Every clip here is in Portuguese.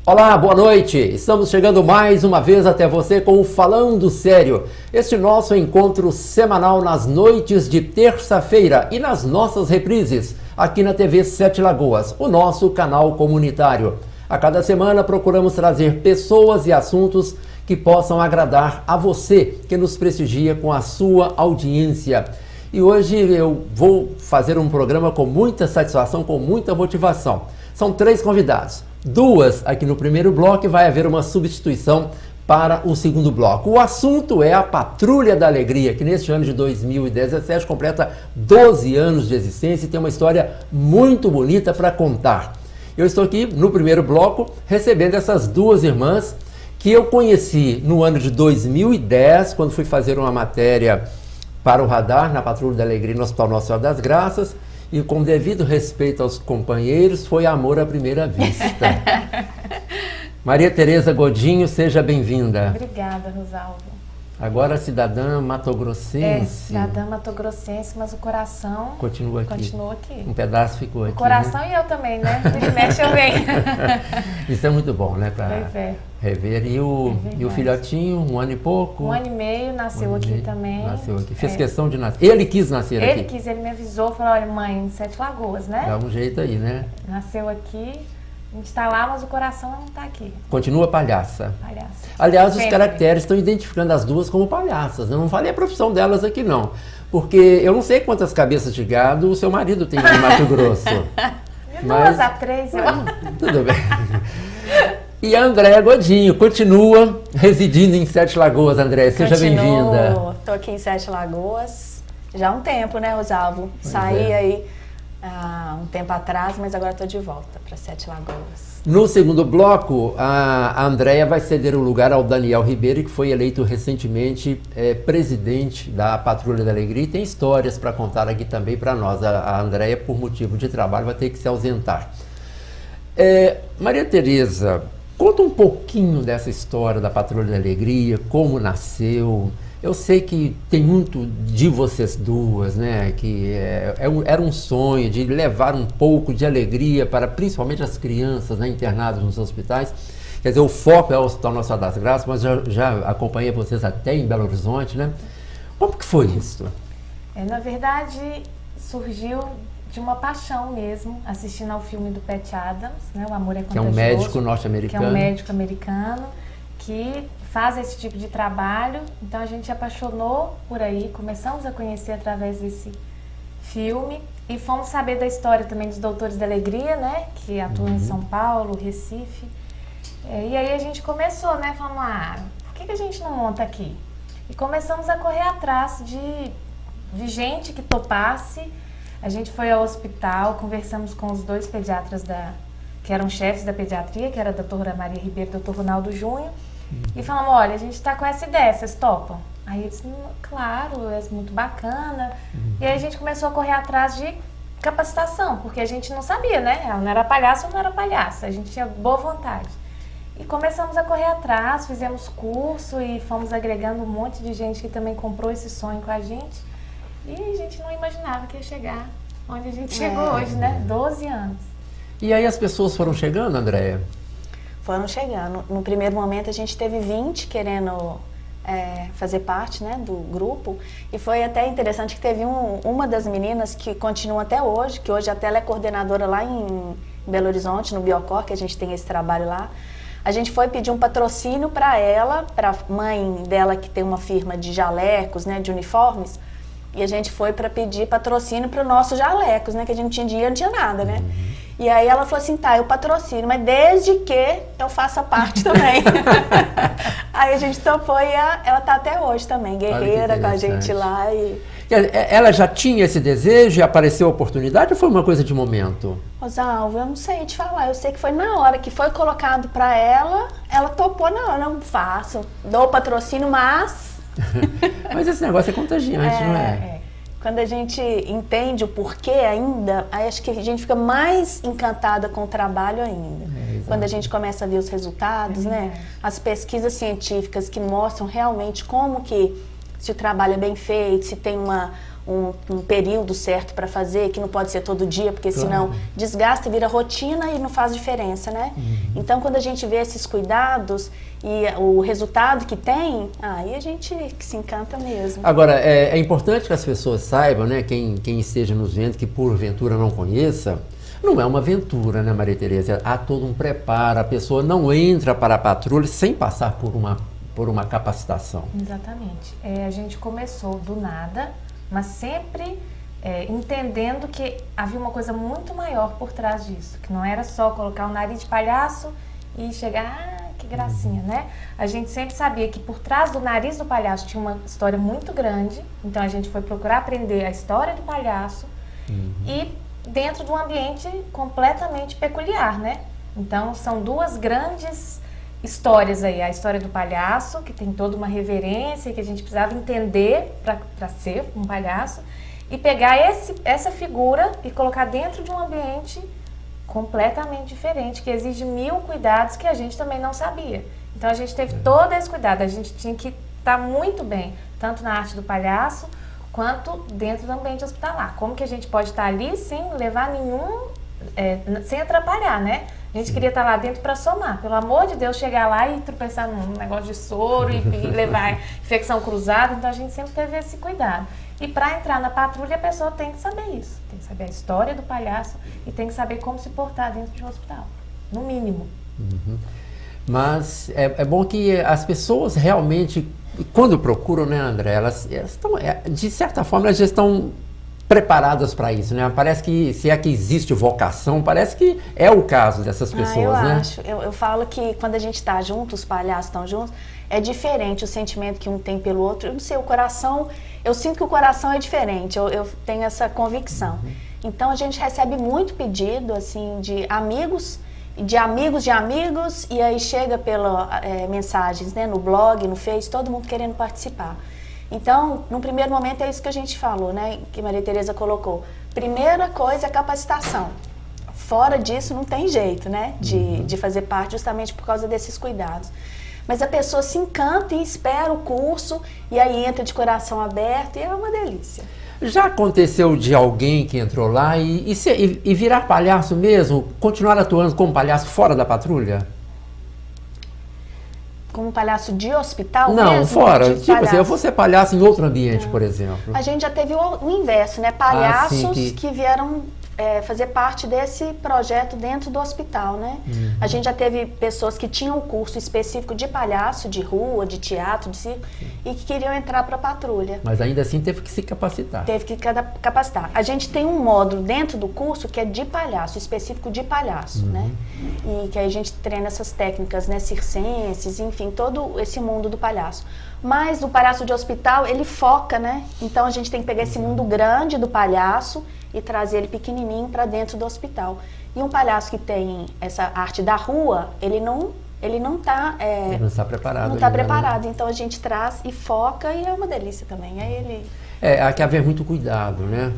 Olá, boa noite! Estamos chegando mais uma vez até você com o Falando Sério. Este nosso encontro semanal nas noites de terça-feira e nas nossas reprises, aqui na TV Sete Lagoas, o nosso canal comunitário. A cada semana procuramos trazer pessoas e assuntos que possam agradar a você, que nos prestigia com a sua audiência. E hoje eu vou fazer um programa com muita satisfação, com muita motivação. São 3 convidados. 2 aqui no primeiro bloco e vai haver uma substituição para o segundo bloco. O assunto é a Patrulha da Alegria, que neste ano de 2017 completa 12 anos de existência e tem uma história muito bonita para contar. Eu estou aqui no primeiro bloco recebendo essas 2 irmãs que eu conheci no ano de 2010, quando fui fazer uma matéria para o Radar, na Patrulha da Alegria, no Hospital Nossa Senhora das Graças. E com devido respeito aos companheiros, foi amor à primeira vista. Maria Tereza Godinho, seja bem-vinda. Obrigada, Rosalvo. Agora cidadã matogrossense. Cidadã matogrossense, mas o coração continua aqui. Continua aqui. Um pedaço ficou aqui. O coração, né? E eu também, né? Ele mexe, eu venho. Isso é muito bom, né? Para rever. E o filhotinho, 1 ano e pouco? 1 ano e meio, nasceu aqui também. Nasceu aqui. Fez questão de nascer. Ele quis nascer aqui? Ele quis, ele me avisou, falou, olha mãe, Sete Lagoas, né? Dá um jeito aí, né? Nasceu aqui. A gente está lá, mas o coração não está aqui. Continua palhaça. Palhaça. Aliás, sempre. Os caracteres estão identificando as 2 como palhaças. Eu não falei a profissão delas aqui, não. Porque eu não sei quantas cabeças de gado o seu marido tem em Mato Grosso. 2 a 3, eu... Tudo bem. E a Andréia Godinho continua residindo em Sete Lagoas. Andréia, seja bem-vinda. Estou aqui em Sete Lagoas já há um tempo, né, Rosalvo? Saí aí um tempo atrás, mas agora estou de volta para Sete Lagoas. No segundo bloco, a Andréia vai ceder o lugar ao Daniel Ribeiro, que foi eleito recentemente presidente da Patrulha da Alegria e tem histórias para contar aqui também para nós. A Andréia, por motivo de trabalho, vai ter que se ausentar. Maria Tereza, conta um pouquinho dessa história da Patrulha da Alegria, como nasceu. Eu sei que tem muito de vocês 2, né, que era um sonho de levar um pouco de alegria para principalmente as crianças, né, internadas nos hospitais. Quer dizer, o foco é o Hospital Nossa Senhora das Graças, mas já acompanhei vocês até em Belo Horizonte, né? Como que foi isso? Na verdade, surgiu de uma paixão mesmo, assistindo ao filme do Pat Adams, né, O Amor é Contagioso. Que é um médico norte-americano. Que é um médico americano que faz esse tipo de trabalho, então a gente apaixonou por aí, começamos a conhecer através desse filme e fomos saber da história também dos Doutores da Alegria, né, que atuam em São Paulo, Recife, e aí a gente começou, né, falando, por que a gente não monta aqui? E começamos a correr atrás de gente que topasse. A gente foi ao hospital, conversamos com os 2 pediatras que eram chefes da pediatria, que era a doutora Maria Ribeiro e o doutor Ronaldo Júnior, e falamos, olha, a gente está com essa ideia, vocês topam? Aí eles, claro, é muito bacana. E aí a gente começou a correr atrás de capacitação, porque a gente não sabia, né? Ela não era palhaça ou não era palhaça, a gente tinha boa vontade. E começamos a correr atrás, fizemos curso e fomos agregando um monte de gente que também comprou esse sonho com a gente. E a gente não imaginava que ia chegar onde a gente chegou hoje, né? 12 anos. E aí as pessoas foram chegando, Andréia? Foram chegando. No primeiro momento a gente teve 20 querendo fazer parte, né, do grupo, e foi até interessante que teve uma das meninas que continua até hoje, que hoje até ela é coordenadora lá em Belo Horizonte, no Biocor, que a gente tem esse trabalho lá. A gente foi pedir um patrocínio para ela, para a mãe dela que tem uma firma de jalecos, né, de uniformes, e a gente foi para pedir patrocínio para os nossos jalecos, né, que a gente não tinha dinheiro, não tinha nada, né. E aí ela falou assim, tá, eu patrocino, mas desde que eu faça parte também. Aí a gente topou e ela tá até hoje também, guerreira com a gente lá. Ela já tinha esse desejo e apareceu a oportunidade ou foi uma coisa de momento? Rosalvo, eu não sei te falar, eu sei que foi na hora que foi colocado para ela topou na hora, não faço, dou patrocínio, mas... Mas esse negócio é contagiante, não é? Quando a gente entende o porquê ainda, aí acho que a gente fica mais encantada com o trabalho ainda. Quando a gente começa a ver os resultados, né? As pesquisas científicas que mostram realmente como que se o trabalho é bem feito, se tem um período certo para fazer, que não pode ser todo dia, porque senão desgasta, vira rotina e não faz diferença, né? Então, quando a gente vê esses cuidados e o resultado que tem, aí a gente se encanta mesmo. Agora, é importante que as pessoas saibam, né, quem esteja nos vendo, que porventura não conheça, não é uma aventura, né, Maria Tereza? Há todo um preparo, a pessoa não entra para a patrulha sem passar por uma capacitação. Exatamente. A gente começou do nada, mas sempre entendendo que havia uma coisa muito maior por trás disso, que não era só colocar o nariz de palhaço e chegar, que gracinha, né? A gente sempre sabia que por trás do nariz do palhaço tinha uma história muito grande, então a gente foi procurar aprender a história do palhaço e dentro de um ambiente completamente peculiar, né? Então são duas grandes histórias aí, a história do palhaço, que tem toda uma reverência que a gente precisava entender para ser um palhaço, e pegar essa figura e colocar dentro de um ambiente completamente diferente, que exige 1000 cuidados que a gente também não sabia. Então a gente teve todo esse cuidado, a gente tinha que estar muito bem, tanto na arte do palhaço, quanto dentro do ambiente hospitalar. Como que a gente pode estar ali sem levar sem atrapalhar, né? A gente queria estar lá dentro para somar. Pelo amor de Deus, chegar lá e tropeçar num negócio de soro e levar infecção cruzada. Então, a gente sempre teve esse cuidado. E para entrar na patrulha, a pessoa tem que saber isso. Tem que saber a história do palhaço e tem que saber como se portar dentro de um hospital. No mínimo. Mas é bom que as pessoas realmente, quando procuram, né, André, elas estão, de certa forma, elas já estão preparadas para isso, né? Parece que, se é que existe vocação, parece que é o caso dessas pessoas, né? Eu falo que quando a gente está junto, os palhaços estão juntos, é diferente o sentimento que um tem pelo outro. Eu não sei, o coração, eu sinto que o coração é diferente, eu tenho essa convicção. Então a gente recebe muito pedido, assim, de amigos, e aí chega pelas mensagens, né, no blog, no Face, todo mundo querendo participar. Então, no primeiro momento é isso que a gente falou, né, que Maria Tereza colocou. Primeira coisa é capacitação. Fora disso não tem jeito, né, de fazer parte, justamente por causa desses cuidados. Mas a pessoa se encanta e espera o curso, e aí entra de coração aberto, e é uma delícia. Já aconteceu de alguém que entrou lá e virar palhaço mesmo, continuar atuando como palhaço fora da patrulha? Como palhaço de hospital não, mesmo? Fora. Tipo assim, eu vou ser palhaço em outro ambiente, por exemplo. A gente já teve o inverso, né? Palhaços que vieram fazer parte desse projeto dentro do hospital, né? A gente já teve pessoas que tinham um curso específico de palhaço, de rua, de teatro, de circo, e que queriam entrar para a patrulha. Mas ainda assim teve que se capacitar. Teve que capacitar. A gente tem um módulo dentro do curso que é de palhaço, específico de palhaço, né? E que a gente treina essas técnicas, né, circenses, enfim, todo esse mundo do palhaço. Mas o palhaço de hospital, ele foca, né? Então a gente tem que pegar esse mundo grande do palhaço e trazer ele pequenininho para dentro do hospital. E um palhaço que tem essa arte da rua, ele não está preparado. Não está preparado. Né? Então a gente traz e foca e é uma delícia também. Há que haver muito cuidado, né?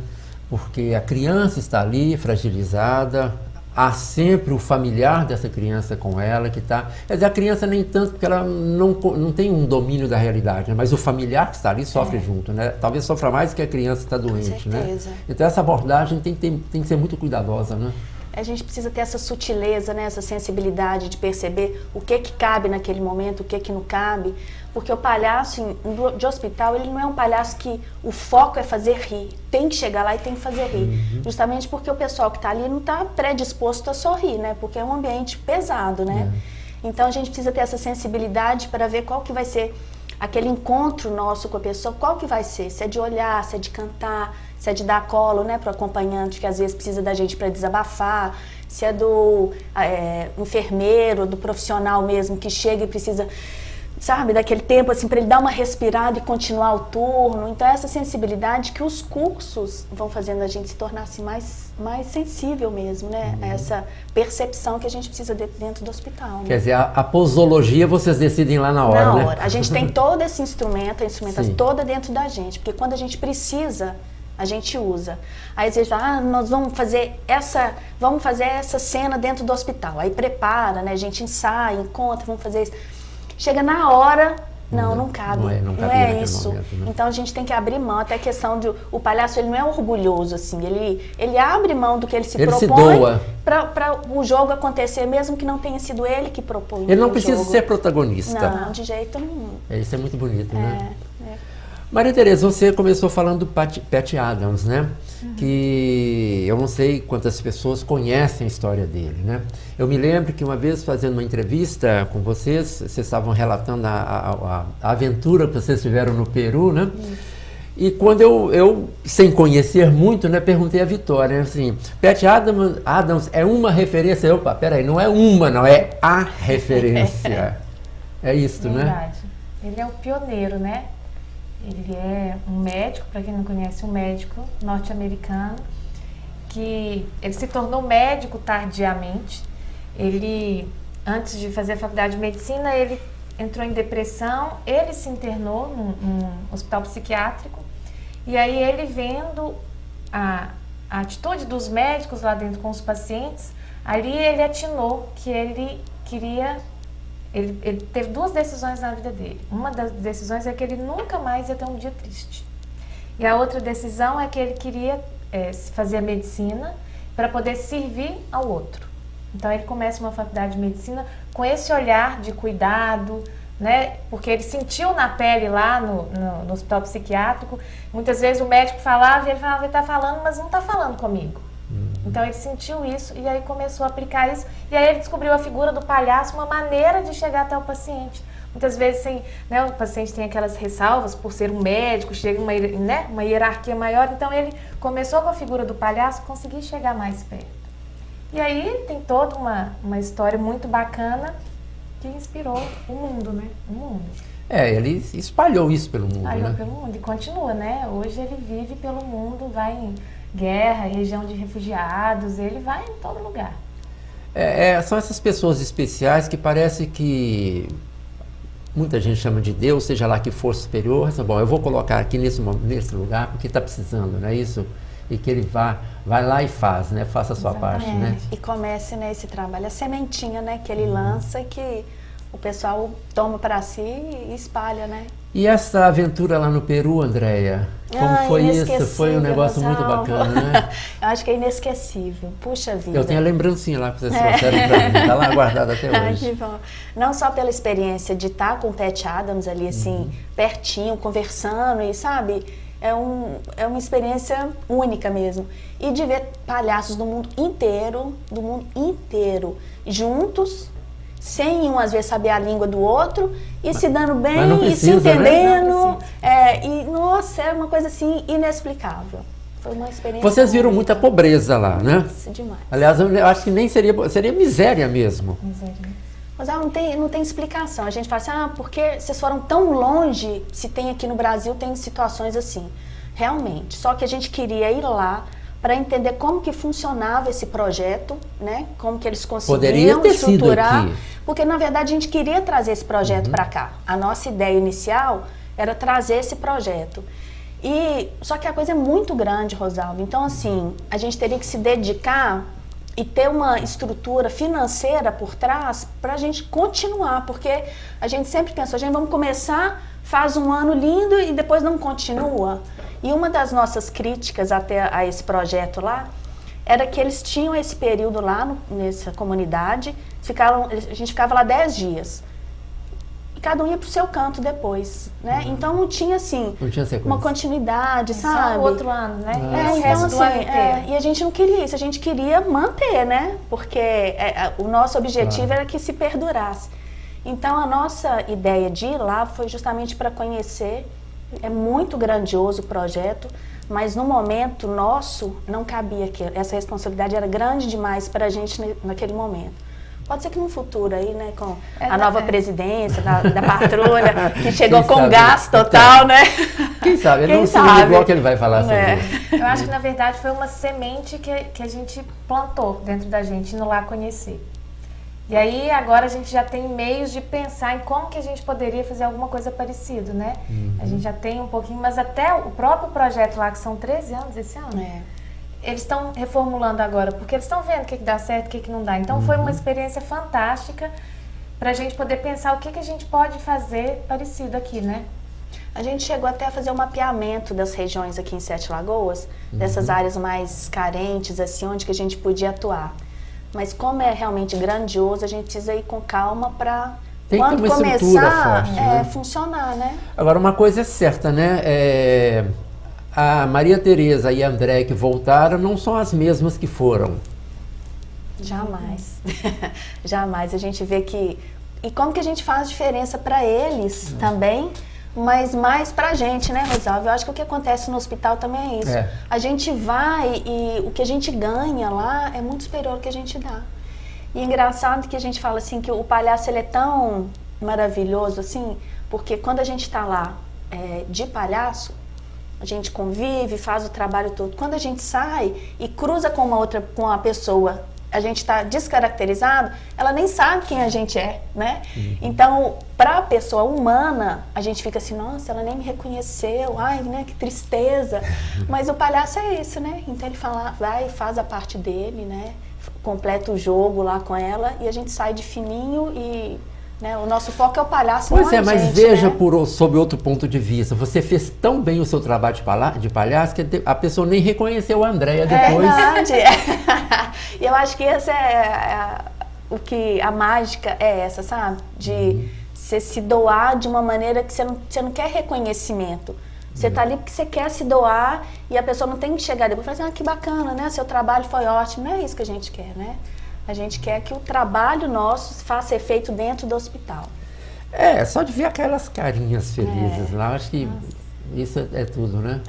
Porque a criança está ali fragilizada, há sempre o familiar dessa criança com ela que está... Quer dizer, a criança nem tanto, porque ela não tem um domínio da realidade, né? Mas o familiar que está ali sofre junto, né? Talvez sofra mais que a criança está doente, né? Então essa abordagem tem que ser muito cuidadosa, né? A gente precisa ter essa sutileza, né? Essa sensibilidade de perceber o que cabe naquele momento, o que não cabe. Porque o palhaço de hospital, ele não é um palhaço que o foco é fazer rir. Tem que chegar lá e tem que fazer rir. Justamente porque o pessoal que está ali não está predisposto a sorrir, né? Porque é um ambiente pesado, né? Então a gente precisa ter essa sensibilidade para ver qual que vai ser aquele encontro nosso com a pessoa, qual que vai ser? Se é de olhar, se é de cantar, se é de dar colo, né, para o acompanhante que às vezes precisa da gente para desabafar, se é do enfermeiro, do profissional mesmo que chega e precisa, sabe, daquele tempo assim para ele dar uma respirada e continuar o turno. Então essa sensibilidade que os cursos vão fazendo a gente se tornar assim mais sensível mesmo, né? Essa percepção que a gente precisa dentro do hospital. Né? Quer dizer, a posologia vocês decidem lá na hora, na né? hora. A gente tem todo esse instrumento, a instrumentação toda dentro da gente, porque quando a gente precisa, a gente usa. Aí você fala, nós vamos fazer essa cena dentro do hospital. Aí prepara, né? A gente ensaia, encontra, vamos fazer isso. Chega na hora, Não cabe. Não cabia é isso. Momento, né? Então a gente tem que abrir mão, até a questão do o palhaço, ele não é orgulhoso assim, ele abre mão do que ele se propõe para o jogo acontecer, mesmo que não tenha sido ele que propõe. Ele não precisa ser protagonista. Não, de jeito nenhum. Isso é muito bonito, né? Maria Tereza, você começou falando do Pat Adams, né? Que eu não sei quantas pessoas conhecem a história dele, né? Eu me lembro que uma vez fazendo uma entrevista com vocês estavam relatando a aventura que vocês tiveram no Peru, né? E quando eu sem conhecer muito, né, perguntei a Vitória, assim, Pat Adams é uma referência? Opa, peraí, não é uma, não, é a referência. É isso, né? Verdade. Ele é o pioneiro, né? Ele é um médico, para quem não conhece, um médico norte-americano, que ele se tornou médico tardiamente. Ele, antes de fazer a faculdade de medicina, ele entrou em depressão, ele se internou num hospital psiquiátrico, e aí ele vendo a atitude dos médicos lá dentro com os pacientes, ali ele atinou que ele queria... Ele teve duas decisões na vida dele. Uma das decisões é que ele nunca mais ia ter um dia triste. E a outra decisão é que ele queria fazer a medicina para poder servir ao outro. Então ele começa uma faculdade de medicina com esse olhar de cuidado, né? Porque ele sentiu na pele lá no hospital psiquiátrico. Muitas vezes o médico falava e ele falava, ele está falando, mas não está falando comigo. Então ele sentiu isso e aí começou a aplicar isso. E aí ele descobriu a figura do palhaço, uma maneira de chegar até o paciente. Muitas vezes o paciente tem aquelas ressalvas por ser um médico, chega uma hierarquia maior. Então ele começou com a figura do palhaço, conseguiu chegar mais perto. E aí tem toda uma história muito bacana que inspirou o mundo, né? O mundo. Ele espalhou isso pelo mundo, Espalhou né? pelo mundo e continua, né? Hoje ele vive pelo mundo, vai em guerra, região de refugiados, ele vai em todo lugar. São essas pessoas especiais que parece que muita gente chama de Deus, seja lá que for superior, bom, eu vou colocar aqui nesse lugar porque está precisando, não é isso? E que ele vai lá e faz, né? Faça a sua parte, né? E comece nesse trabalho, a sementinha, né? Que ele lança, que o pessoal toma para si e espalha, né? E essa aventura lá no Peru, Andréia? Como foi isso? Foi um negócio muito bacana, né? Eu acho que é inesquecível. Puxa vida. Eu tenho a lembrancinha lá que vocês trouxeram para mim. Está lá guardada até hoje. Que bom. Não só pela experiência de estar com o Pat Adams ali, assim, pertinho, conversando e, sabe... É uma experiência única mesmo. E de ver palhaços do mundo inteiro, juntos, sem um às vezes saber a língua do outro, e se dando bem, e se entendendo. Né? E, nossa, é uma coisa assim inexplicável. Foi uma experiência. Vocês viram muita pobreza lá, né? Nossa, demais. Aliás, eu acho que nem seria miséria mesmo. Miséria. Mas não tem explicação. A gente fala assim, porque vocês foram tão longe, se tem aqui no Brasil, tem situações assim. Realmente. Só que a gente queria ir lá para entender como que funcionava esse projeto, né? Como que eles conseguiam estruturar. Porque, na verdade, a gente queria trazer esse projeto para cá. A nossa ideia inicial era trazer esse projeto. Só que a coisa é muito grande, Rosalba. Então, assim, a gente teria que se dedicar e ter uma estrutura financeira por trás para a gente continuar, porque a gente sempre pensou, vamos começar, faz um ano lindo e depois não continua. E uma das nossas críticas até a esse projeto lá, era que eles tinham esse período lá nessa comunidade, a gente ficava lá 10 dias. E cada um ia pro seu canto depois, né? Então não tinha assim, uma continuidade, sabe? Só o outro ano, né? Então assim, e a gente não queria isso, a gente queria manter, né? Porque o nosso objetivo era que se perdurasse. Então a nossa ideia de ir lá foi justamente para conhecer, é muito grandioso o projeto, mas no momento nosso não cabia aquilo, essa responsabilidade era grande demais para a gente naquele momento. Pode ser que no futuro aí, né, com a nova presidência da patrulha, que chegou com gás total, né? Quem sabe? No segundo bloco ele vai falar sobre isso. Eu acho que, na verdade, foi uma semente que a gente plantou dentro da gente, indo lá conhecer. E aí, agora a gente já tem meios de pensar em como que a gente poderia fazer alguma coisa parecida, né? A gente já tem um pouquinho, mas até o próprio projeto lá, que são 13 anos esse ano, eles estão reformulando agora, porque eles estão vendo o que dá certo e o que não dá. Então foi uma experiência fantástica pra gente poder pensar o que a gente pode fazer parecido aqui, né? A gente chegou até a fazer um mapeamento das regiões aqui em Sete Lagoas, dessas áreas mais carentes, assim, onde que a gente podia atuar. Mas como é realmente grandioso, a gente precisa ir com calma para quando começar forte, né? Funcionar, né? Agora, uma coisa é certa, né? A Maria Tereza e a André que voltaram não são as mesmas que foram. Jamais. Jamais. A gente vê que... E como que a gente faz diferença para eles também, mas mais pra gente, né, Rosalvo? Eu acho que o que acontece no hospital também é isso. A gente vai e o que a gente ganha lá é muito superior ao que a gente dá. E é engraçado que a gente fala assim, que o palhaço ele é tão maravilhoso, assim, porque quando a gente tá lá de palhaço, a gente convive, faz o trabalho todo. Quando a gente sai e cruza com uma pessoa, a gente está descaracterizado, ela nem sabe quem a gente é, né? Então, para a pessoa humana, a gente fica assim, nossa, ela nem me reconheceu, ai, né, que tristeza. Mas o palhaço é isso, né? Então ele vai e faz a parte dele, né? Completa o jogo lá com ela e a gente sai de fininho e... Né? O nosso foco é o palhaço, pois não mas gente, veja né? Sob outro ponto de vista. Você fez tão bem o seu trabalho de palhaço que a pessoa nem reconheceu a Andréia depois. É verdade. E eu acho que essa a mágica é essa, sabe? De você se doar de uma maneira que você não quer reconhecimento. Você tá ali porque você quer se doar e a pessoa não tem que chegar depois e falar assim, que bacana, né? Seu trabalho foi ótimo. Não é isso que a gente quer, né? A gente quer que o trabalho nosso faça efeito dentro do hospital. Só de ver aquelas carinhas felizes lá, acho que isso é tudo, né?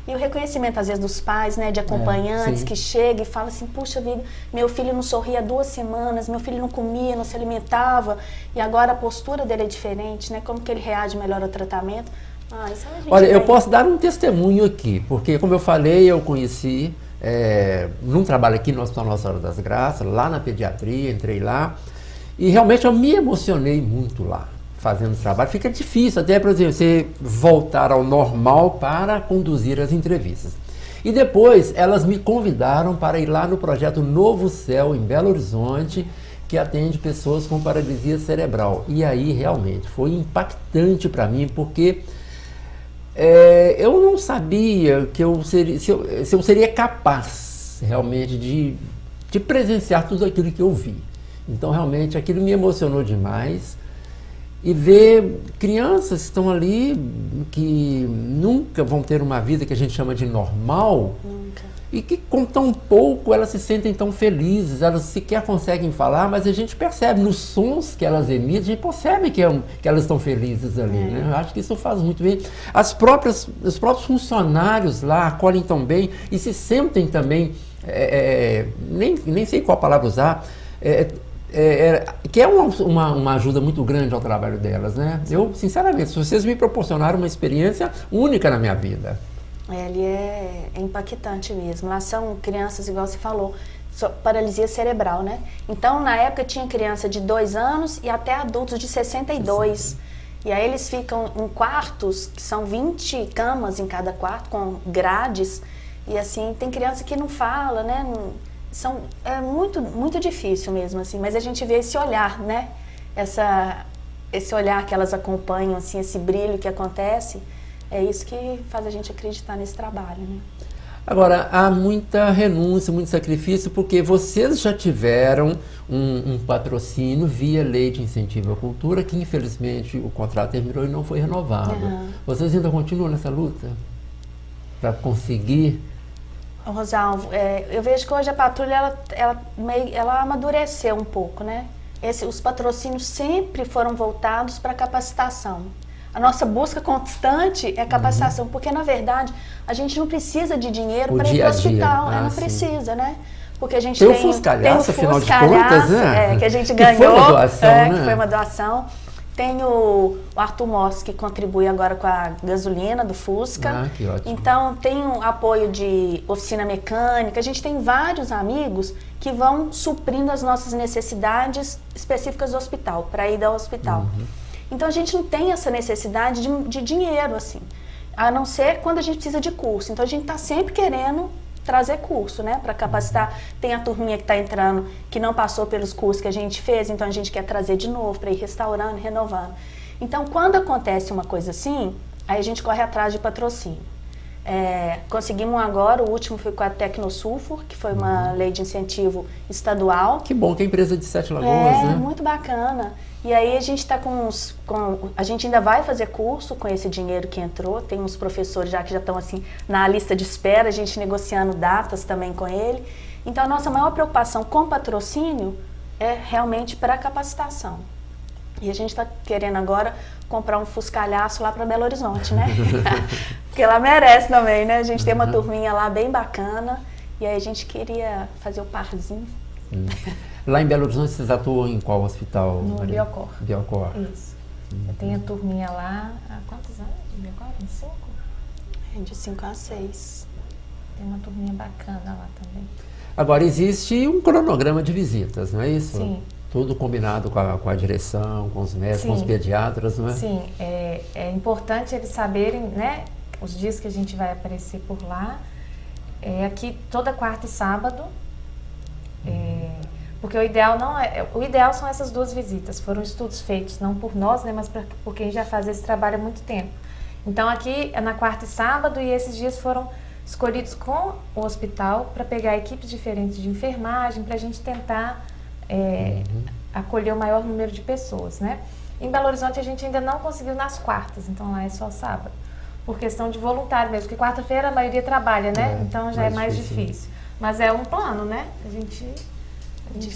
E o reconhecimento, às vezes, dos pais, né, de acompanhantes que chegam e falam assim, puxa vida, meu filho não sorria há 2 semanas, meu filho não comia, não se alimentava, e agora a postura dele é diferente, né? Como que ele reage melhor ao tratamento? Isso a gente Olha, eu posso dar um testemunho aqui, porque, como eu falei, eu conheci... num trabalho aqui no Hospital Nossa Senhora das Graças, lá na pediatria, entrei lá e realmente eu me emocionei muito lá, fazendo o trabalho. Fica difícil até, por exemplo, você voltar ao normal para conduzir as entrevistas. E depois elas me convidaram para ir lá no projeto Novo Céu, em Belo Horizonte, que atende pessoas com paralisia cerebral. E aí realmente foi impactante para mim, porque... eu não sabia que se eu seria capaz realmente de presenciar tudo aquilo que eu vi. Então realmente aquilo me emocionou demais. E ver crianças que estão ali que nunca vão ter uma vida que a gente chama de normal. Nunca. E que com tão pouco elas se sentem tão felizes, elas sequer conseguem falar, mas a gente percebe nos sons que elas emitem, a gente percebe que elas estão felizes ali, né? Eu acho que isso faz muito bem. Os próprios funcionários lá acolhem tão bem e se sentem também, nem sei qual palavra usar, que é uma ajuda muito grande ao trabalho delas, né? Eu, sinceramente, vocês me proporcionaram uma experiência única na minha vida. Ele é impactante mesmo. Lá são crianças, igual você falou, paralisia cerebral, né? Então, na época, tinha criança de 2 anos e até adultos de 62. E aí eles ficam em quartos, que são 20 camas em cada quarto, com grades. E assim, tem criança que não fala, né? É muito, muito difícil mesmo, assim. Mas a gente vê esse olhar, né? Esse olhar que elas acompanham, assim, esse brilho que acontece. É isso que faz a gente acreditar nesse trabalho, né? Agora, há muita renúncia, muito sacrifício, porque vocês já tiveram um patrocínio via Lei de Incentivo à Cultura, que infelizmente o contrato terminou e não foi renovado. Vocês ainda continuam nessa luta para conseguir? Rosalvo, eu vejo que hoje a patrulha ela amadureceu um pouco, né? Os patrocínios sempre foram voltados para capacitação. A nossa busca constante é capacitação, porque na verdade a gente não precisa de dinheiro para ir para o hospital, não precisa, né? Porque a gente tem o Fuscalhaço, afinal de contas, né? Que a gente ganhou, que foi uma doação, né? Que foi uma doação. Tem o Arthur Moss, que contribui agora com a gasolina do Fusca. Que ótimo. Então tem um apoio de oficina mecânica, a gente tem vários amigos que vão suprindo as nossas necessidades específicas do hospital, para ir ao hospital. Então a gente não tem essa necessidade de dinheiro, assim, a não ser quando a gente precisa de curso. Então a gente está sempre querendo trazer curso, né, para capacitar. Tem a turminha que está entrando, que não passou pelos cursos que a gente fez, então a gente quer trazer de novo, para ir restaurando, renovando. Então, quando acontece uma coisa assim, aí a gente corre atrás de patrocínio. Conseguimos agora, o último foi com a Tecnosulfur, que foi uma lei de incentivo estadual. Que bom que é empresa de Sete Lagoas, né? Muito bacana. E aí a gente está a gente ainda vai fazer curso com esse dinheiro que entrou, tem uns professores que já estão assim na lista de espera, a gente negociando datas também com ele. Então a nossa maior preocupação com patrocínio é realmente para a capacitação. E a gente está querendo agora comprar um fuscalhaço lá para Belo Horizonte, né? Porque lá merece também, né? A gente tem uma turminha lá bem bacana e aí a gente queria fazer o parzinho. Lá em Belo Horizonte vocês atuam em qual hospital? No Biocor. Biocor. Isso. Eu tenho a turminha lá há quantos anos de Biocor? Uns 5? De 5 a 6. Tem uma turminha bacana lá também. Agora existe um cronograma de visitas, não é isso? Sim. Tudo combinado com a direção, com os médicos, com os pediatras, não é? Sim, é importante eles saberem, né, os dias que a gente vai aparecer por lá. Aqui toda quarta e sábado, porque o ideal são essas 2 visitas. Foram estudos feitos não por nós, né, mas por quem já faz esse trabalho há muito tempo. Então aqui é na quarta e sábado e esses dias foram escolhidos com o hospital para pegar equipes diferentes de enfermagem para a gente tentar acolher o maior número de pessoas, né? Em Belo Horizonte a gente ainda não conseguiu nas quartas, então lá é só sábado, por questão de voluntário mesmo, porque quarta-feira a maioria trabalha, né? Então já é mais difícil. Mas é um plano, né? A gente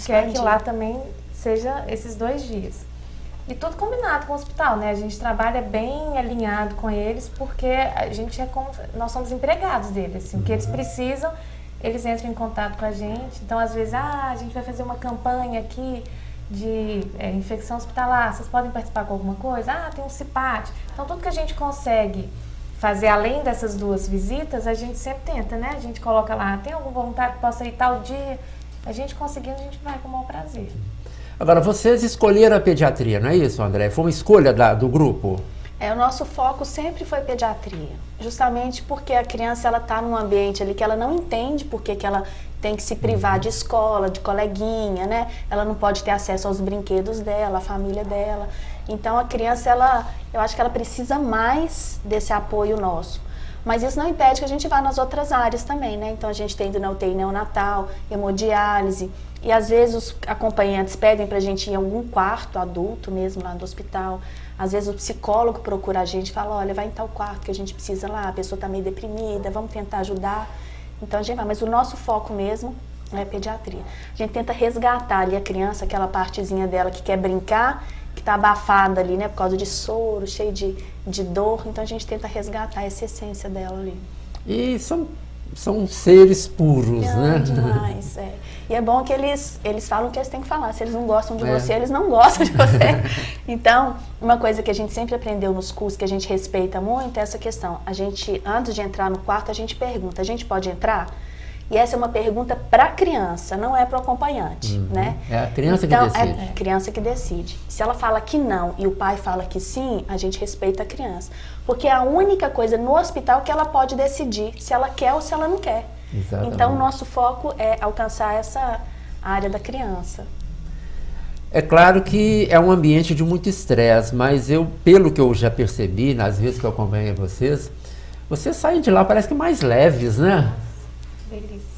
quer que lá também seja esses 2 dias. E tudo combinado com o hospital, né? A gente trabalha bem alinhado com eles, porque a gente nós somos empregados deles, assim, o que eles precisam, eles entram em contato com a gente. Então, às vezes, a gente vai fazer uma campanha aqui de infecção hospitalar, vocês podem participar com alguma coisa? Tem um CIPAT. Então, tudo que a gente consegue fazer além dessas 2 visitas, a gente sempre tenta, né? A gente coloca lá, tem algum voluntário que possa ir tal dia? A gente conseguindo, a gente vai com o maior prazer. Agora, vocês escolheram a pediatria, não é isso, André? Foi uma escolha do grupo? O nosso foco sempre foi pediatria, justamente porque a criança ela está num ambiente ali que ela não entende porque que ela tem que se privar de escola, de coleguinha, né? Ela não pode ter acesso aos brinquedos dela, à família dela. Então a criança, eu acho que ela precisa mais desse apoio nosso. Mas isso não impede que a gente vá nas outras áreas também, né? Então a gente tem ido na UTI neonatal, hemodiálise, e às vezes os acompanhantes pedem pra gente ir em algum quarto adulto mesmo lá do hospital. Às vezes o psicólogo procura a gente e fala, olha, vai em tal quarto que a gente precisa lá, a pessoa tá meio deprimida, vamos tentar ajudar. Então a gente vai, mas o nosso foco mesmo é pediatria. A gente tenta resgatar ali a criança, aquela partezinha dela que quer brincar, que está abafada ali, né, por causa de soro, cheio de dor. Então a gente tenta resgatar essa essência dela ali. E são seres puros, né? Demais, E é bom que eles falam o que eles têm que falar. Se eles não gostam de você, eles não gostam de você. Então, uma coisa que a gente sempre aprendeu nos cursos, que a gente respeita muito, é essa questão. A gente, antes de entrar no quarto, a gente pergunta, a gente pode entrar? E essa é uma pergunta para a criança, não é para o acompanhante, né? É a criança que decide. É a criança que decide. Se ela fala que não e o pai fala que sim, a gente respeita a criança. Porque é a única coisa no hospital que ela pode decidir se ela quer ou se ela não quer. Exatamente. Então, o nosso foco é alcançar essa área da criança. É claro que é um ambiente de muito estresse, mas pelo que eu já percebi, nas vezes que eu acompanhei vocês saem de lá, parece que mais leves, né? Delícia.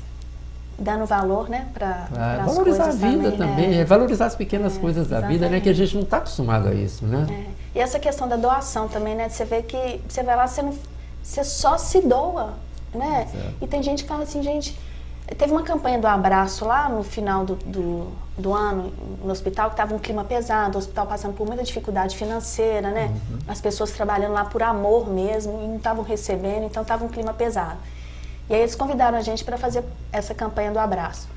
Dando valor, né, para valorizar a vida também, né? Valorizar as pequenas coisas da vida, né, que a gente não está acostumado a isso, né? E essa questão da doação também, né, você vê que você vai lá, você só se doa, né? Exato. E tem gente que fala assim, gente, teve uma campanha do abraço lá no final do ano no hospital, que estava um clima pesado, o hospital passando por muita dificuldade financeira, né? As pessoas trabalhando lá por amor mesmo e não estavam recebendo, então estava um clima pesado. E aí eles convidaram a gente para fazer essa campanha do abraço.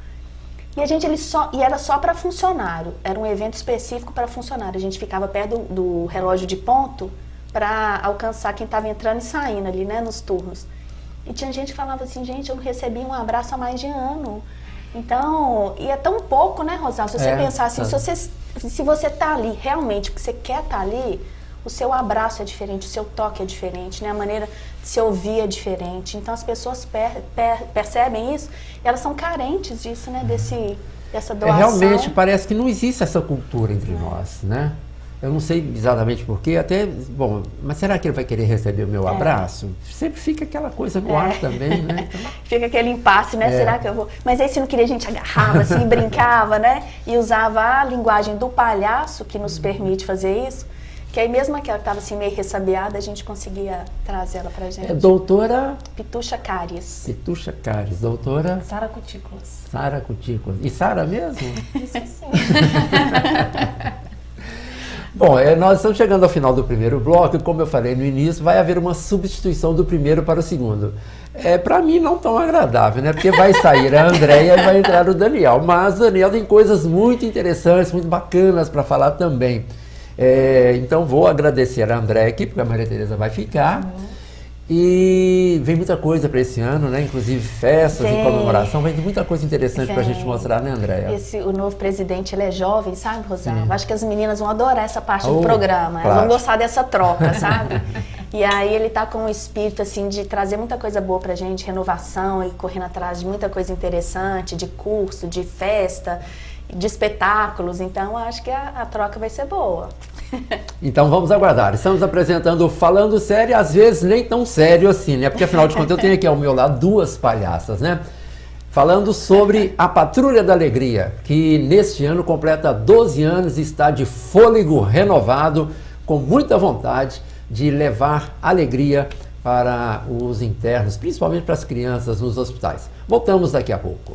E era só para funcionário, era um evento específico para funcionário. A gente ficava perto do relógio de ponto para alcançar quem estava entrando e saindo ali, né, nos turnos. E tinha gente que falava assim, gente, eu não recebi um abraço há mais de ano. Então, e é tão pouco, né, Rosal? Se você pensar assim, se você tá ali realmente, porque você quer estar ali, o seu abraço é diferente, o seu toque é diferente, né? A maneira de se ouvir é diferente. Então as pessoas percebem isso, e elas são carentes disso, né? Dessa doação. Realmente parece que não existe essa cultura entre nós, né? Eu não sei exatamente porquê, até, bom, mas será que ele vai querer receber o meu abraço? Sempre fica aquela coisa no ar também, né? Então, fica aquele impasse, né? Será que eu vou... Mas aí se não queria, a gente agarrava, assim, brincava, né? E usava a linguagem do palhaço, que nos permite fazer isso, que aí mesmo aquela que estava assim meio ressabiada, a gente conseguia trazer ela pra gente. Doutora... Pitucha Caries. Pitucha Caries, doutora... Sara Cutículas. Sara Cutículas. E Sara mesmo? Isso sim. Bom, nós estamos chegando ao final do primeiro bloco e, como eu falei no início, vai haver uma substituição do primeiro para o segundo. Para mim não tão agradável, né? Porque vai sair a Andréia e vai entrar o Daniel. Mas o Daniel tem coisas muito interessantes, muito bacanas para falar também. Então vou agradecer a Andréia aqui, porque a Maria Tereza vai ficar. E vem muita coisa para esse ano, né? Inclusive festas e comemoração, vem muita coisa interessante para a gente mostrar, né, Andréia? O novo presidente, ele é jovem, sabe, Rosana? Acho que as meninas vão adorar essa parte do programa, claro. Elas vão gostar dessa troca, sabe? E aí ele tá com um espírito, assim, de trazer muita coisa boa pra gente, renovação e correndo atrás de muita coisa interessante, de curso, de festa, de espetáculos. Então, acho que a troca vai ser boa. Então vamos aguardar. Estamos apresentando o Falando Sério, às vezes nem tão sério assim, né? Porque afinal de contas eu tenho aqui ao meu lado duas palhaças, né? Falando sobre a Patrulha da Alegria, que neste ano completa 12 anos e está de fôlego renovado, com muita vontade de levar alegria para os internos, principalmente para as crianças nos hospitais. Voltamos daqui a pouco.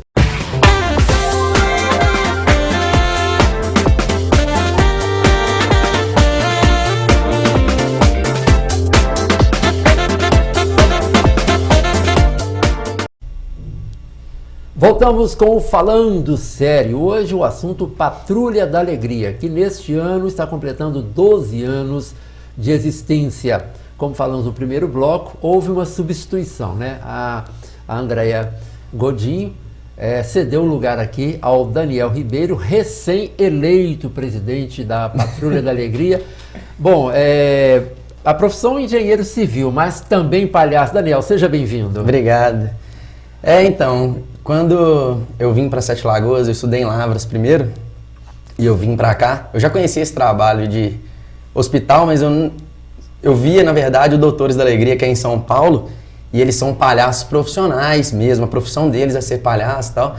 Voltamos com o Falando Sério. Hoje o assunto Patrulha da Alegria, que neste ano está completando 12 anos de existência. Como falamos no primeiro bloco, houve uma substituição, né? A Andréia Godinho cedeu o lugar aqui ao Daniel Ribeiro, recém-eleito presidente da Patrulha da Alegria. Bom, a profissão é engenheiro civil, mas também palhaço. Daniel, seja bem-vindo. Obrigado. Então, quando eu vim para Sete Lagoas, eu estudei em Lavras primeiro, e eu vim para cá, eu já conhecia esse trabalho de hospital, mas eu via, na verdade, o Doutores da Alegria, que é em São Paulo, e eles são palhaços profissionais mesmo, a profissão deles é ser palhaço e tal.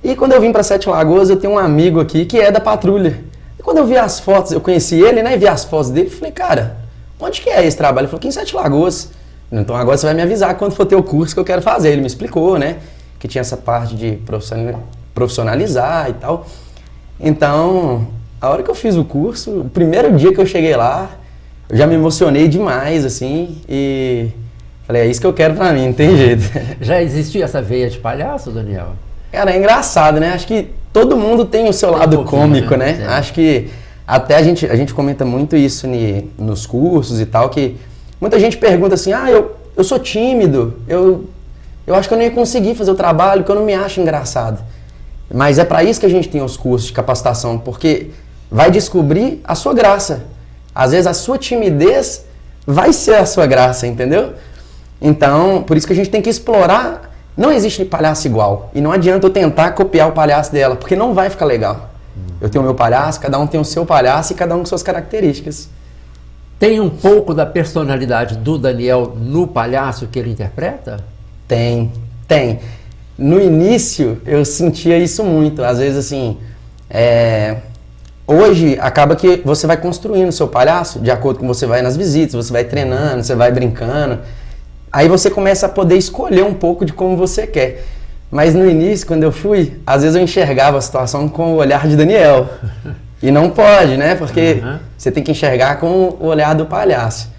E quando eu vim para Sete Lagoas, eu tenho um amigo aqui que é da patrulha. E quando eu vi as fotos, eu conheci ele, né, e vi as fotos dele, falei, cara, onde que é esse trabalho? Ele falou, aqui em Sete Lagoas. Então agora você vai me avisar quando for ter o curso que eu quero fazer. Ele me explicou, né, que tinha essa parte de profissionalizar e tal. Então, a hora que eu fiz o curso, o primeiro dia que eu cheguei lá, eu já me emocionei demais, assim, e falei, é isso que eu quero pra mim, não tem jeito. Já existia essa veia de palhaço, Daniel? Cara, é engraçado, né? Acho que todo mundo tem o seu lado cômico, né? Acho que até a gente comenta muito isso nos cursos e tal, que muita gente pergunta assim, eu sou tímido, eu acho que eu não ia conseguir fazer o trabalho, que eu não me acho engraçado. Mas é para isso que a gente tem os cursos de capacitação, porque vai descobrir a sua graça. Às vezes a sua timidez vai ser a sua graça, entendeu? Então, por isso que a gente tem que explorar. Não existe palhaço igual. E não adianta eu tentar copiar o palhaço dela, porque não vai ficar legal. Eu tenho o meu palhaço, cada um tem o seu palhaço e cada um com suas características. Tem um pouco da personalidade do Daniel no palhaço que ele interpreta? Tem. No início, eu sentia isso muito. Às vezes, assim, hoje, acaba que você vai construindo o seu palhaço de acordo com você vai nas visitas, você vai treinando, você vai brincando. Aí você começa a poder escolher um pouco de como você quer. Mas no início, quando eu fui, às vezes eu enxergava a situação com o olhar de Daniel. E não pode, né? Porque você tem que enxergar com o olhar do palhaço.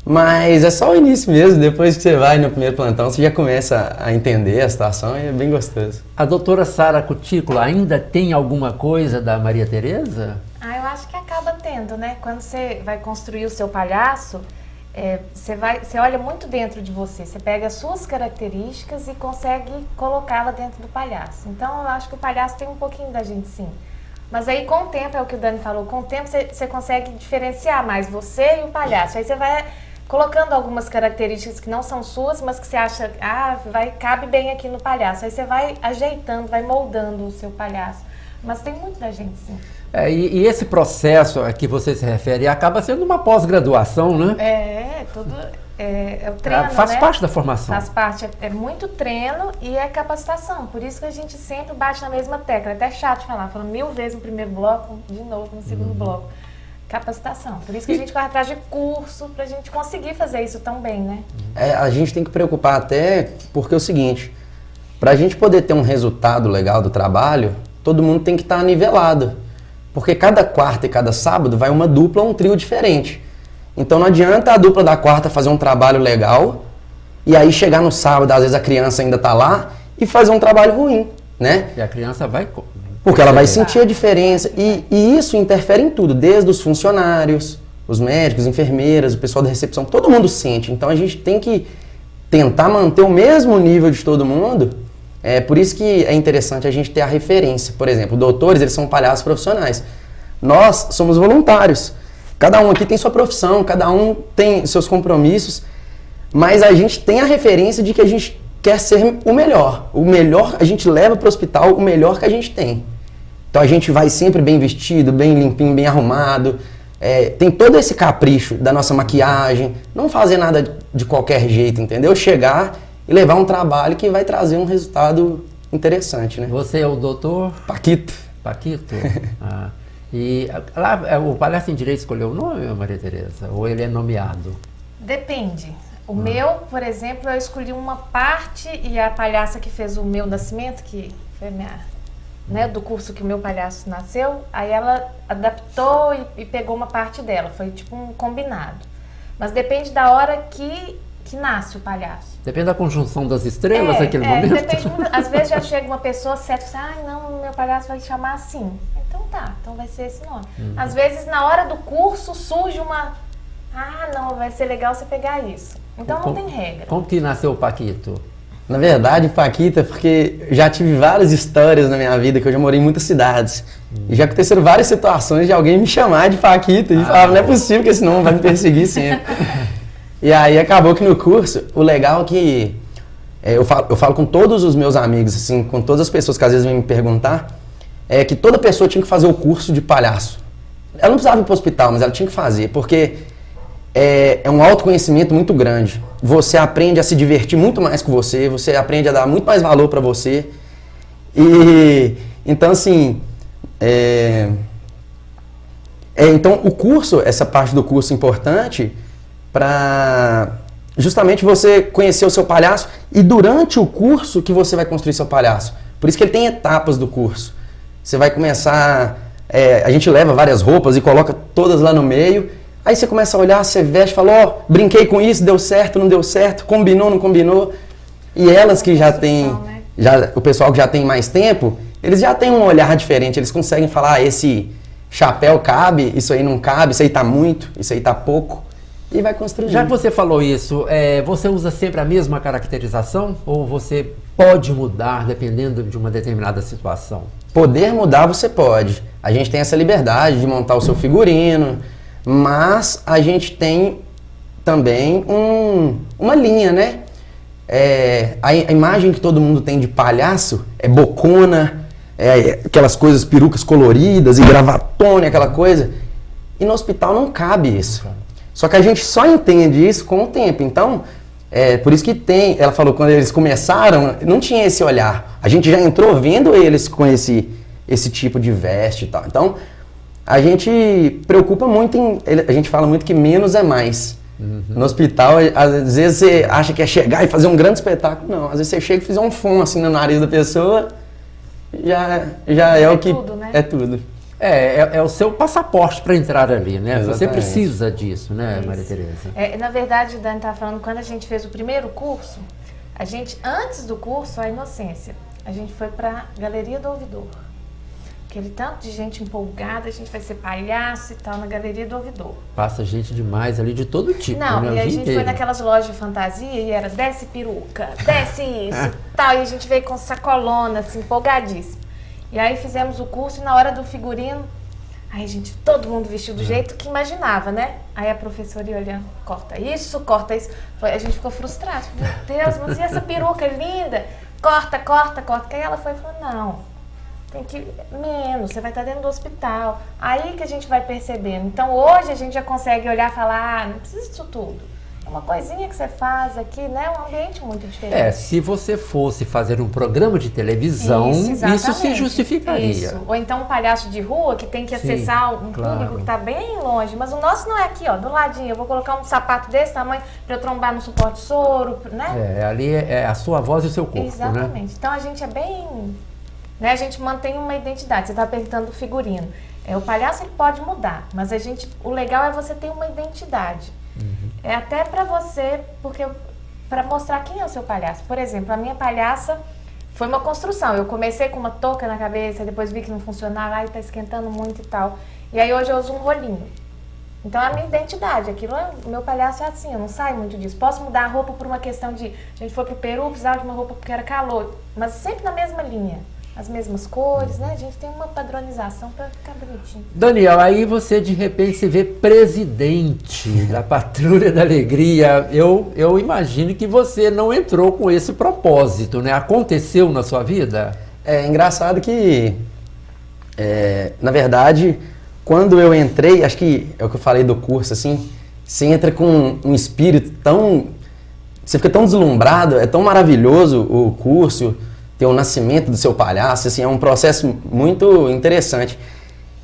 Mas é só o início mesmo, depois que você vai no primeiro plantão, você já começa a entender a situação e é bem gostoso. A doutora Sara Cutícula ainda tem alguma coisa da Maria Tereza? Eu acho que acaba tendo, né? Quando você vai construir o seu palhaço, você olha muito dentro de você, você pega as suas características e consegue colocá-la dentro do palhaço. Então eu acho que o palhaço tem um pouquinho da gente, sim. Mas aí com o tempo, é o que o Dani falou, com o tempo você consegue diferenciar mais você e o palhaço. Aí você vai colocando algumas características que não são suas, mas que você acha, cabe bem aqui no palhaço. Aí você vai ajeitando, vai moldando o seu palhaço. Mas tem muita gente, sim. E esse processo a que você se refere acaba sendo uma pós-graduação, né? Tudo é o treino, faz né? parte da formação. Faz parte, é muito treino e é capacitação. Por isso que a gente sempre bate na mesma tecla. É até chato de falar, falando 1000 vezes no primeiro bloco, de novo no segundo bloco. Capacitação. Por isso que a gente corre atrás de curso pra gente conseguir fazer isso tão bem, né? A gente tem que preocupar até porque é o seguinte, pra gente poder ter um resultado legal do trabalho, todo mundo tem que estar nivelado. Porque cada quarta e cada sábado vai uma dupla ou um trio diferente. Então não adianta a dupla da quarta fazer um trabalho legal e aí chegar no sábado, às vezes a criança ainda tá lá, e fazer um trabalho ruim, né? E a criança vai... Porque ela vai sentir a diferença. E isso interfere em tudo, desde os funcionários, os médicos, enfermeiras, o pessoal da recepção, todo mundo sente. Então a gente tem que tentar manter o mesmo nível de todo mundo. Por isso que é interessante a gente ter a referência. Por exemplo, doutores, eles são palhaços profissionais. Nós somos voluntários. Cada um aqui tem sua profissão, cada um tem seus compromissos, mas a gente tem a referência de que a gente quer ser o melhor. O melhor, a gente leva para o hospital o melhor que a gente tem. Então a gente vai sempre bem vestido, bem limpinho, bem arrumado. Tem todo esse capricho da nossa maquiagem, não fazer nada de qualquer jeito, entendeu? Chegar e levar um trabalho que vai trazer um resultado interessante, né? Você é o doutor? Paquito. Paquito? E lá, o palhaço tem direito de escolher o nome, Maria Tereza? Ou ele é nomeado? Depende. O meu, por exemplo, eu escolhi uma parte e a palhaça que fez o meu nascimento, que foi do curso que o meu palhaço nasceu, aí ela adaptou e pegou uma parte dela. Foi tipo um combinado. Mas depende da hora que nasce o palhaço. Depende da conjunção das estrelas naquele momento? Depende muito. Às vezes já chega uma pessoa certa e fala, não, meu palhaço vai chamar assim. Então tá, então vai ser esse nome. Às vezes na hora do curso surge uma, não, vai ser legal você pegar isso. Então não tem regra. Como que nasceu o Paquito? Na verdade, Paquito, é porque já tive várias histórias na minha vida, que eu já morei em muitas cidades. E já aconteceram várias situações de alguém me chamar de Paquito e falar, não é possível que esse nome vai me perseguir sempre. E aí acabou que no curso, o legal é que eu falo com todos os meus amigos, assim, com todas as pessoas que às vezes vêm me perguntar, que toda pessoa tinha que fazer o curso de palhaço. Ela não precisava ir para o hospital, mas ela tinha que fazer, porque é um autoconhecimento muito grande. Você aprende a se divertir muito mais com você aprende a dar muito mais valor para você. E então, assim, então o curso, essa parte do curso é importante para justamente você conhecer o seu palhaço e durante o curso que você vai construir seu palhaço. Por isso que ele tem etapas do curso. Você vai começar, a gente leva várias roupas e coloca todas lá no meio, aí você começa a olhar, você veste e fala, brinquei com isso, deu certo, não deu certo, combinou, não combinou. E elas que já têm, o pessoal que já tem mais tempo, eles já têm um olhar diferente, eles conseguem falar, esse chapéu cabe, isso aí não cabe, isso aí tá muito, isso aí tá pouco. E vai construindo. Já que você falou isso, você usa sempre a mesma caracterização ou você pode mudar dependendo de uma determinada situação? Poder mudar você pode. A gente tem essa liberdade de montar o seu figurino, mas a gente tem também uma linha, né? A imagem que todo mundo tem de palhaço é bocona, aquelas coisas, perucas coloridas e gravatona, aquela coisa. E no hospital não cabe isso. Só que a gente só entende isso com o tempo. Então, por isso que ela falou, quando eles começaram, não tinha esse olhar. A gente já entrou vendo eles com esse tipo de veste e tal. Então, a gente preocupa muito a gente fala muito que menos é mais. No hospital, às vezes você acha que é chegar e fazer um grande espetáculo. Não, às vezes você chega e fizer um fumo assim no nariz da pessoa, já é o que... Tudo, né? É tudo. É o seu passaporte para entrar ali, né? Exatamente. Você precisa disso, né, Maria Tereza? Na verdade, o Dani estava falando, quando a gente fez o primeiro curso, antes do curso, a Inocência, a gente foi para a Galeria do Ouvidor. Aquele tanto de gente empolgada, a gente vai ser palhaço e tal, na Galeria do Ouvidor. Passa gente demais ali, de todo tipo, Não, né? E a gente foi naquelas lojas de fantasia e era desce peruca, desce isso, tal, e a gente veio com sacolona, assim, empolgadíssimo. E aí fizemos o curso e na hora do figurino, aí gente, todo mundo vestiu do jeito que imaginava, né? Aí a professora ia olhando, corta isso. A gente ficou frustrado. Meu Deus, mas e essa peruca linda? Corta. Que aí ela foi e falou, não, tem que menos, você vai estar dentro do hospital. Aí que a gente vai percebendo. Então hoje a gente já consegue olhar e falar, não precisa disso tudo. É uma coisinha que você faz aqui, né? Um ambiente muito diferente. Se você fosse fazer um programa de televisão, isso se justificaria. Isso. Ou então um palhaço de rua que tem que acessar um público que está bem longe. Mas o nosso não é aqui, ó, do ladinho. Eu vou colocar um sapato desse tamanho para eu trombar no suporte soro, né? Ali é a sua voz e o seu corpo, exatamente. Né? Então a gente é bem... Né? A gente mantém uma identidade. Você está perguntando do figurino. O palhaço ele pode mudar, mas o legal é você ter uma identidade. É até pra você, pra mostrar quem é o seu palhaço. Por exemplo, a minha palhaça foi uma construção. Eu comecei com uma touca na cabeça, depois vi que não funcionava, aí tá esquentando muito e tal. E aí hoje eu uso um rolinho. Então é a minha identidade, o meu palhaço é assim, eu não saio muito disso. Posso mudar a roupa por uma questão de, a gente foi pro Peru, precisava de uma roupa porque era calor, mas sempre na mesma linha. As mesmas cores, né? A gente tem uma padronização para ficar bonitinho. Daniel, aí você de repente se vê presidente da Patrulha da Alegria. Eu imagino que você não entrou com esse propósito, né? Aconteceu na sua vida? É engraçado que, na verdade, quando eu entrei, acho que é o que eu falei do curso, assim, você entra com um espírito tão... Você fica tão deslumbrado, é tão maravilhoso o curso, ter o nascimento do seu palhaço, assim, é um processo muito interessante.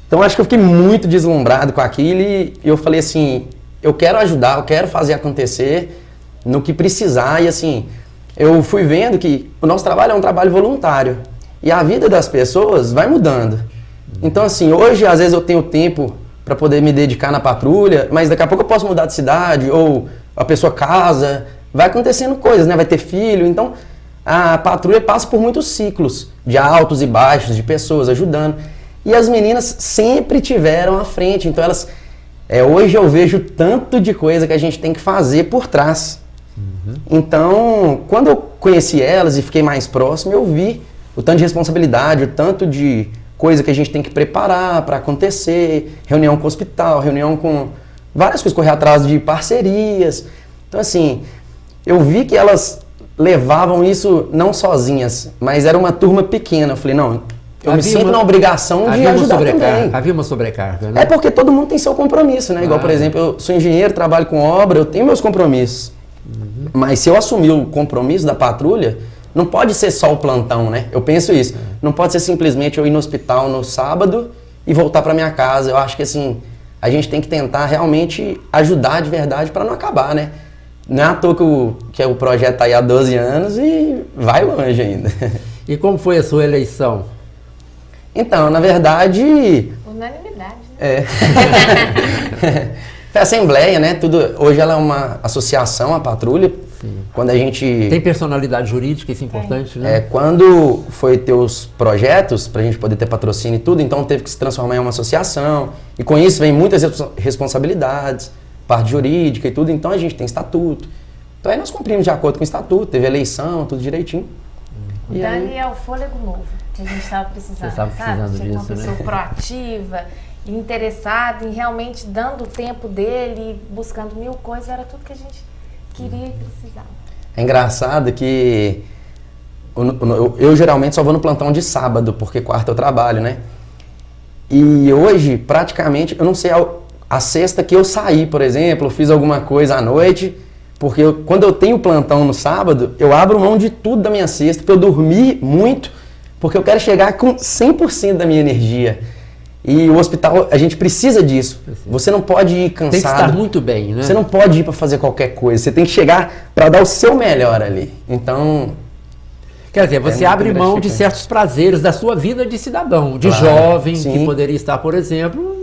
Então acho que eu fiquei muito deslumbrado com aquilo e eu falei assim, eu quero ajudar, eu quero fazer acontecer no que precisar. E assim, eu fui vendo que o nosso trabalho é um trabalho voluntário e a vida das pessoas vai mudando. Então assim, hoje às vezes eu tenho tempo para poder me dedicar na patrulha, mas daqui a pouco eu posso mudar de cidade ou a pessoa casa, vai acontecendo coisas, né? Vai ter filho, então... A patrulha passa por muitos ciclos de altos e baixos, de pessoas ajudando. E as meninas sempre tiveram à frente. Então elas... hoje eu vejo tanto de coisa que a gente tem que fazer por trás. Então, quando eu conheci elas e fiquei mais próximo, eu vi o tanto de responsabilidade, o tanto de coisa que a gente tem que preparar para acontecer. Reunião com o hospital, reunião com várias coisas, correr atrás de parcerias. Então assim, eu vi que elas... levavam isso não sozinhas, mas era uma turma pequena. Eu falei, não, eu me sinto na obrigação de ajudar também. Havia uma sobrecarga, né? É porque todo mundo tem seu compromisso, né? Igual, por exemplo, eu sou engenheiro, trabalho com obra, eu tenho meus compromissos. Mas se eu assumir o compromisso da patrulha, não pode ser só o plantão, né? Eu penso isso. Não pode ser simplesmente eu ir no hospital no sábado e voltar para minha casa. Eu acho que assim, a gente tem que tentar realmente ajudar de verdade para não acabar, né? Não é à toa que o projeto está aí há 12 anos e vai longe ainda. E como foi a sua eleição? Então, na verdade... Unanimidade, né? Foi assembleia, né? Hoje ela é uma associação, a patrulha. Sim. Quando a gente... Tem personalidade jurídica, isso é importante, né? Quando foi ter os projetos, para a gente poder ter patrocínio e tudo, então teve que se transformar em uma associação. E com isso vem muitas responsabilidades. Parte jurídica e tudo, então a gente tem estatuto. Então aí nós cumprimos de acordo com o estatuto, teve eleição, tudo direitinho. O Dani é o fôlego novo que a gente estava precisando, Você estava precisando sabe? disso, uma pessoa proativa, interessada em realmente dando o tempo dele, buscando mil coisas, era tudo que a gente queria e precisava. É engraçado que eu geralmente só vou no plantão de sábado, porque quarta eu trabalho, né? E hoje, praticamente, eu não sei... A sexta que eu saí, por exemplo, eu fiz alguma coisa à noite, porque quando eu tenho plantão no sábado, eu abro mão de tudo da minha sexta, porque eu dormi muito, porque eu quero chegar com 100% da minha energia. E o hospital, a gente precisa disso. Você não pode ir cansado. Tem que estar muito bem, né? Você não pode ir para fazer qualquer coisa, você tem que chegar para dar o seu melhor ali. Então... Quer dizer, você abre mão de certos prazeres da sua vida de cidadão, de jovem, sim. Que poderia estar, por exemplo,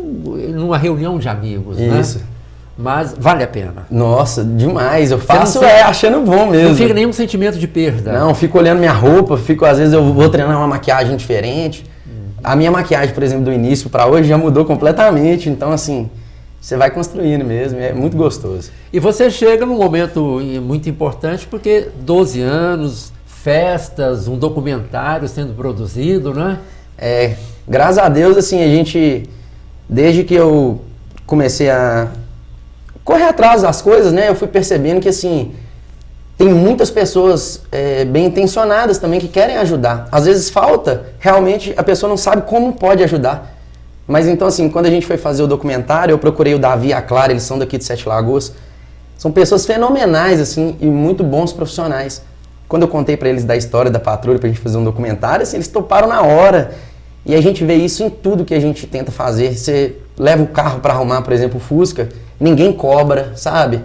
numa reunião de amigos, isso. Né? Mas vale a pena. Nossa, demais. Eu faço achando bom mesmo. Não fica nenhum sentimento de perda. Não, fico olhando minha roupa, às vezes eu vou treinar uma maquiagem diferente. A minha maquiagem, por exemplo, do início para hoje já mudou completamente. Então, assim, você vai construindo mesmo, é muito gostoso. E você chega num momento muito importante, porque 12 anos... festas, um documentário sendo produzido, né? Graças a Deus, assim, a gente, desde que eu comecei a correr atrás das coisas, né, eu fui percebendo que, assim, tem muitas pessoas bem intencionadas também que querem ajudar. Às vezes falta, realmente, a pessoa não sabe como pode ajudar. Mas então, assim, quando a gente foi fazer o documentário, eu procurei o Davi e a Clara, eles são daqui de Sete Lagoas. São pessoas fenomenais, assim, e muito bons profissionais. Quando eu contei pra eles da história da patrulha pra gente fazer um documentário, assim, eles toparam na hora. E a gente vê isso em tudo que a gente tenta fazer. Você leva o carro pra arrumar, por exemplo, o Fusca, ninguém cobra, sabe?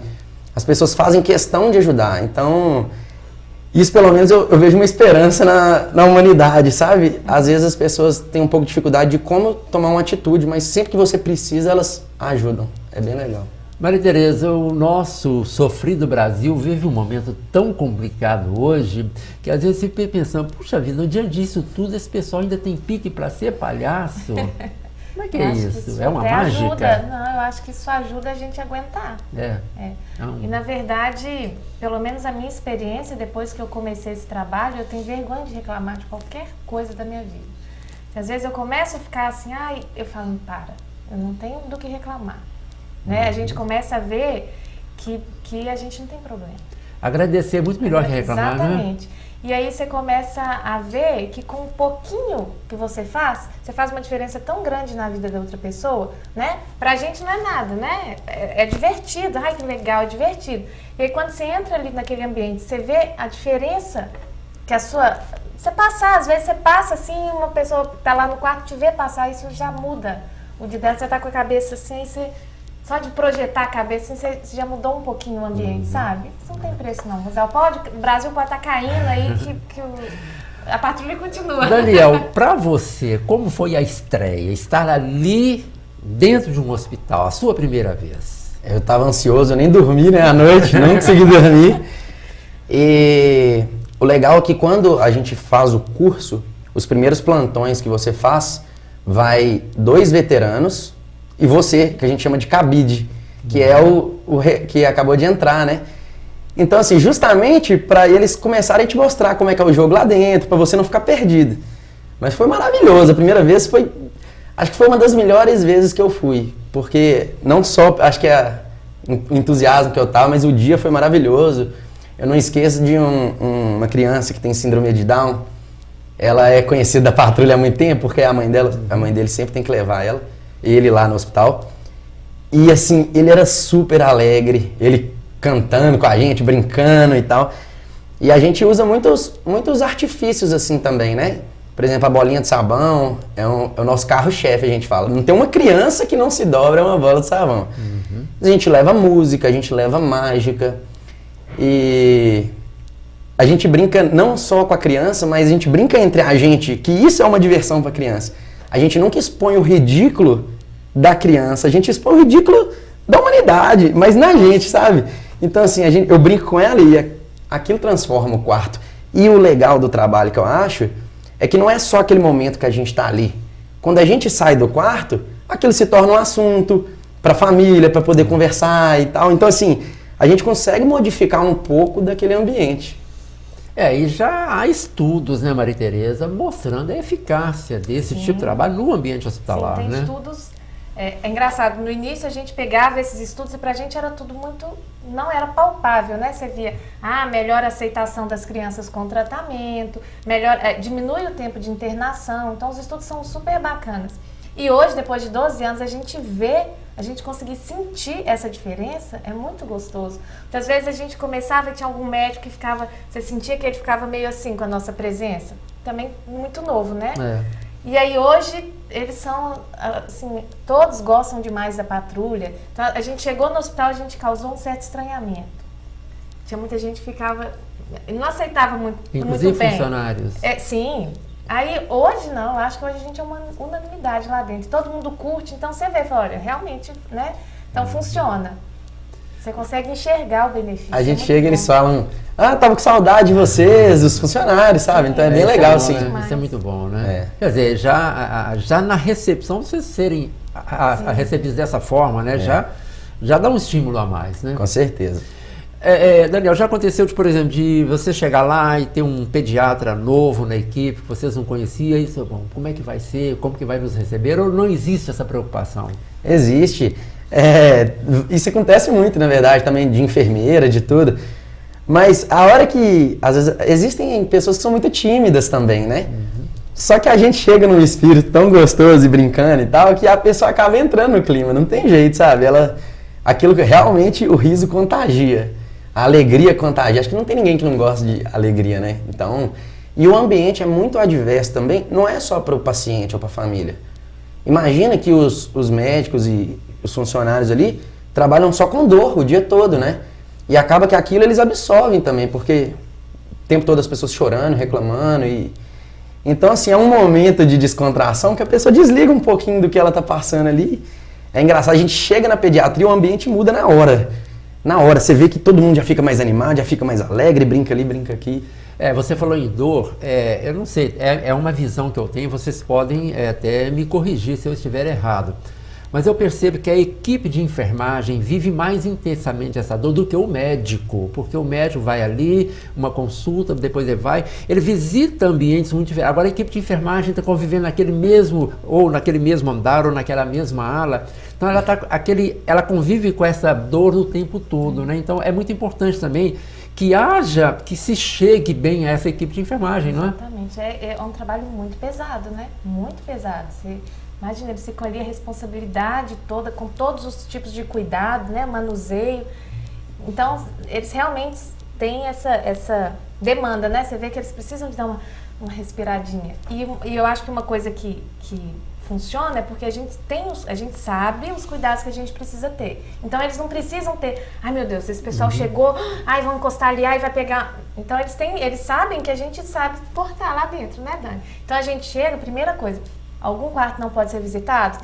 As pessoas fazem questão de ajudar. Então, isso pelo menos eu vejo uma esperança na humanidade, sabe? Às vezes as pessoas têm um pouco de dificuldade de como tomar uma atitude, mas sempre que você precisa, elas ajudam. É bem legal. Maria Tereza, o nosso sofrido Brasil vive um momento tão complicado hoje que às vezes você fica pensando, puxa vida, diante disso tudo, esse pessoal ainda tem pique para ser palhaço? Como é que é isso? É uma mágica? Ajuda. Não, eu acho que isso ajuda a gente a aguentar. E na verdade, pelo menos a minha experiência, depois que eu comecei esse trabalho, eu tenho vergonha de reclamar de qualquer coisa da minha vida. Às vezes eu começo a ficar assim, eu falo, eu não tenho do que reclamar. Né? A gente começa a ver que a gente não tem problema. Agradecer é muito melhor que reclamar, exatamente. Né? E aí você começa a ver que com um pouquinho que você faz uma diferença tão grande na vida da outra pessoa, né? Pra gente não é nada, né? É divertido, ai que legal, é divertido. E aí quando você entra ali naquele ambiente, você vê a diferença que às vezes você passa assim, uma pessoa que tá lá no quarto te vê passar, isso já muda. O de dentro você tá com a cabeça assim, só de projetar a cabeça, assim, você já mudou um pouquinho o ambiente, sabe? Isso não tem preço não. O Brasil pode estar caindo aí, a patrulha continua. Daniel, pra você, como foi a estreia? Estar ali dentro de um hospital, a sua primeira vez? Eu tava ansioso, eu nem dormi, né, à noite, não consegui dormir. E o legal é que quando a gente faz o curso, os primeiros plantões que você faz, vai 2 veteranos e você, que a gente chama de cabide, que é o que acabou de entrar, né? Então, assim, justamente para eles começarem a te mostrar como é que é o jogo lá dentro, para você não ficar perdido. Mas foi maravilhoso, a primeira vez acho que foi uma das melhores vezes que eu fui, porque não só, acho que o entusiasmo que eu tava, mas o dia foi maravilhoso. Eu não esqueço de uma criança que tem síndrome de Down. Ela é conhecida da patrulha há muito tempo, porque a mãe dele sempre tem que levar ele lá no hospital. E assim, ele era super alegre, ele cantando com a gente, brincando e tal. E a gente usa muitos artifícios assim também, né? Por exemplo, a bolinha de sabão é o nosso carro-chefe, a gente fala. Não tem uma criança que não se dobra uma bola de sabão. Uhum. A gente leva música, a gente leva mágica. E a gente brinca não só com a criança, mas a gente brinca entre a gente, que isso é uma diversão para a criança. A gente nunca expõe o ridículo da criança, a gente expõe o ridículo da humanidade, mas na gente, sabe? Então, assim, eu brinco com ela e aquilo transforma o quarto. E o legal do trabalho que eu acho é que não é só aquele momento que a gente está ali. Quando a gente sai do quarto, aquilo se torna um assunto para a família, para poder conversar e tal. Então, assim, a gente consegue modificar um pouco daquele ambiente. E já há estudos, né, Maria Tereza, mostrando a eficácia desse tipo de trabalho no ambiente hospitalar, tem né? Estudos. É engraçado, no início a gente pegava esses estudos e pra gente era tudo muito, não era palpável, né? Você via, melhor aceitação das crianças com tratamento, diminui o tempo de internação, então os estudos são super bacanas. E hoje, depois de 12 anos, a gente conseguir sentir essa diferença, é muito gostoso. Muitas vezes a gente começava e tinha algum médico que você sentia que ele ficava meio assim com a nossa presença, também muito novo, né? E aí hoje eles são, assim, todos gostam demais da patrulha. Então a gente chegou no hospital, a gente causou um certo estranhamento. Tinha muita gente que não aceitava muito, inclusive muito bem. Funcionários. Sim. Aí hoje não, acho que hoje a gente é uma unanimidade lá dentro. Todo mundo curte, então você vê, fala, olha, realmente, né? Então funciona. Você consegue enxergar o benefício. A gente chega e eles falam, tava com saudade de vocês, os funcionários, sabe? Então é bem legal, assim. Isso é muito bom, né? Quer dizer, já na recepção, vocês serem recebidos dessa forma, né? Já dá um estímulo a mais, né? Com certeza. Daniel, já aconteceu, por exemplo, de você chegar lá e ter um pediatra novo na equipe, que vocês não conheciam, isso, bom, como é que vai ser, como que vai nos receber, ou não existe essa preocupação? Existe. Isso acontece muito, na verdade, também de enfermeira, de tudo. Mas a hora que, às vezes, existem pessoas que são muito tímidas também, né? Uhum. Só que a gente chega num espírito tão gostoso e brincando e tal, que a pessoa acaba entrando no clima, não tem jeito, sabe? Aquilo que realmente o riso contagia, a alegria contagia. Acho que não tem ninguém que não gosta de alegria, né? Então, e o ambiente é muito adverso também, não é só para o paciente ou para a família. Imagina que os médicos e os funcionários ali trabalham só com dor o dia todo, né? E acaba que aquilo eles absorvem também, porque o tempo todo as pessoas chorando, reclamando e... Então, assim, é um momento de descontração que a pessoa desliga um pouquinho do que ela tá passando ali. É engraçado, a gente chega na pediatria e o ambiente muda na hora. Na hora, você vê que todo mundo já fica mais animado, já fica mais alegre, brinca ali, brinca aqui. Você falou em dor, eu não sei, é uma visão que eu tenho, vocês podem até me corrigir se eu estiver errado. Mas eu percebo que a equipe de enfermagem vive mais intensamente essa dor do que o médico, porque o médico vai ali, uma consulta, depois ele visita ambientes muito diferentes. Agora a equipe de enfermagem está convivendo naquele mesmo andar, ou naquela mesma ala. Então ela convive com essa dor o tempo todo, né? Então é muito importante também que se chegue bem a essa equipe de enfermagem, não é? Exatamente, é um trabalho muito pesado, né? Muito pesado. Imagina, eles ficam ali a responsabilidade toda, com todos os tipos de cuidado, né, manuseio. Então, eles realmente têm essa demanda, né? Você vê que eles precisam de dar uma respiradinha. E eu acho que uma coisa que funciona é porque a gente sabe os cuidados que a gente precisa ter. Então, eles não precisam ter, ai meu Deus, esse pessoal chegou, ai vão encostar ali, ai vai pegar... Então, eles sabem que a gente sabe portar lá dentro, né, Dani? Então, a gente chega, primeira coisa... Algum quarto não pode ser visitado?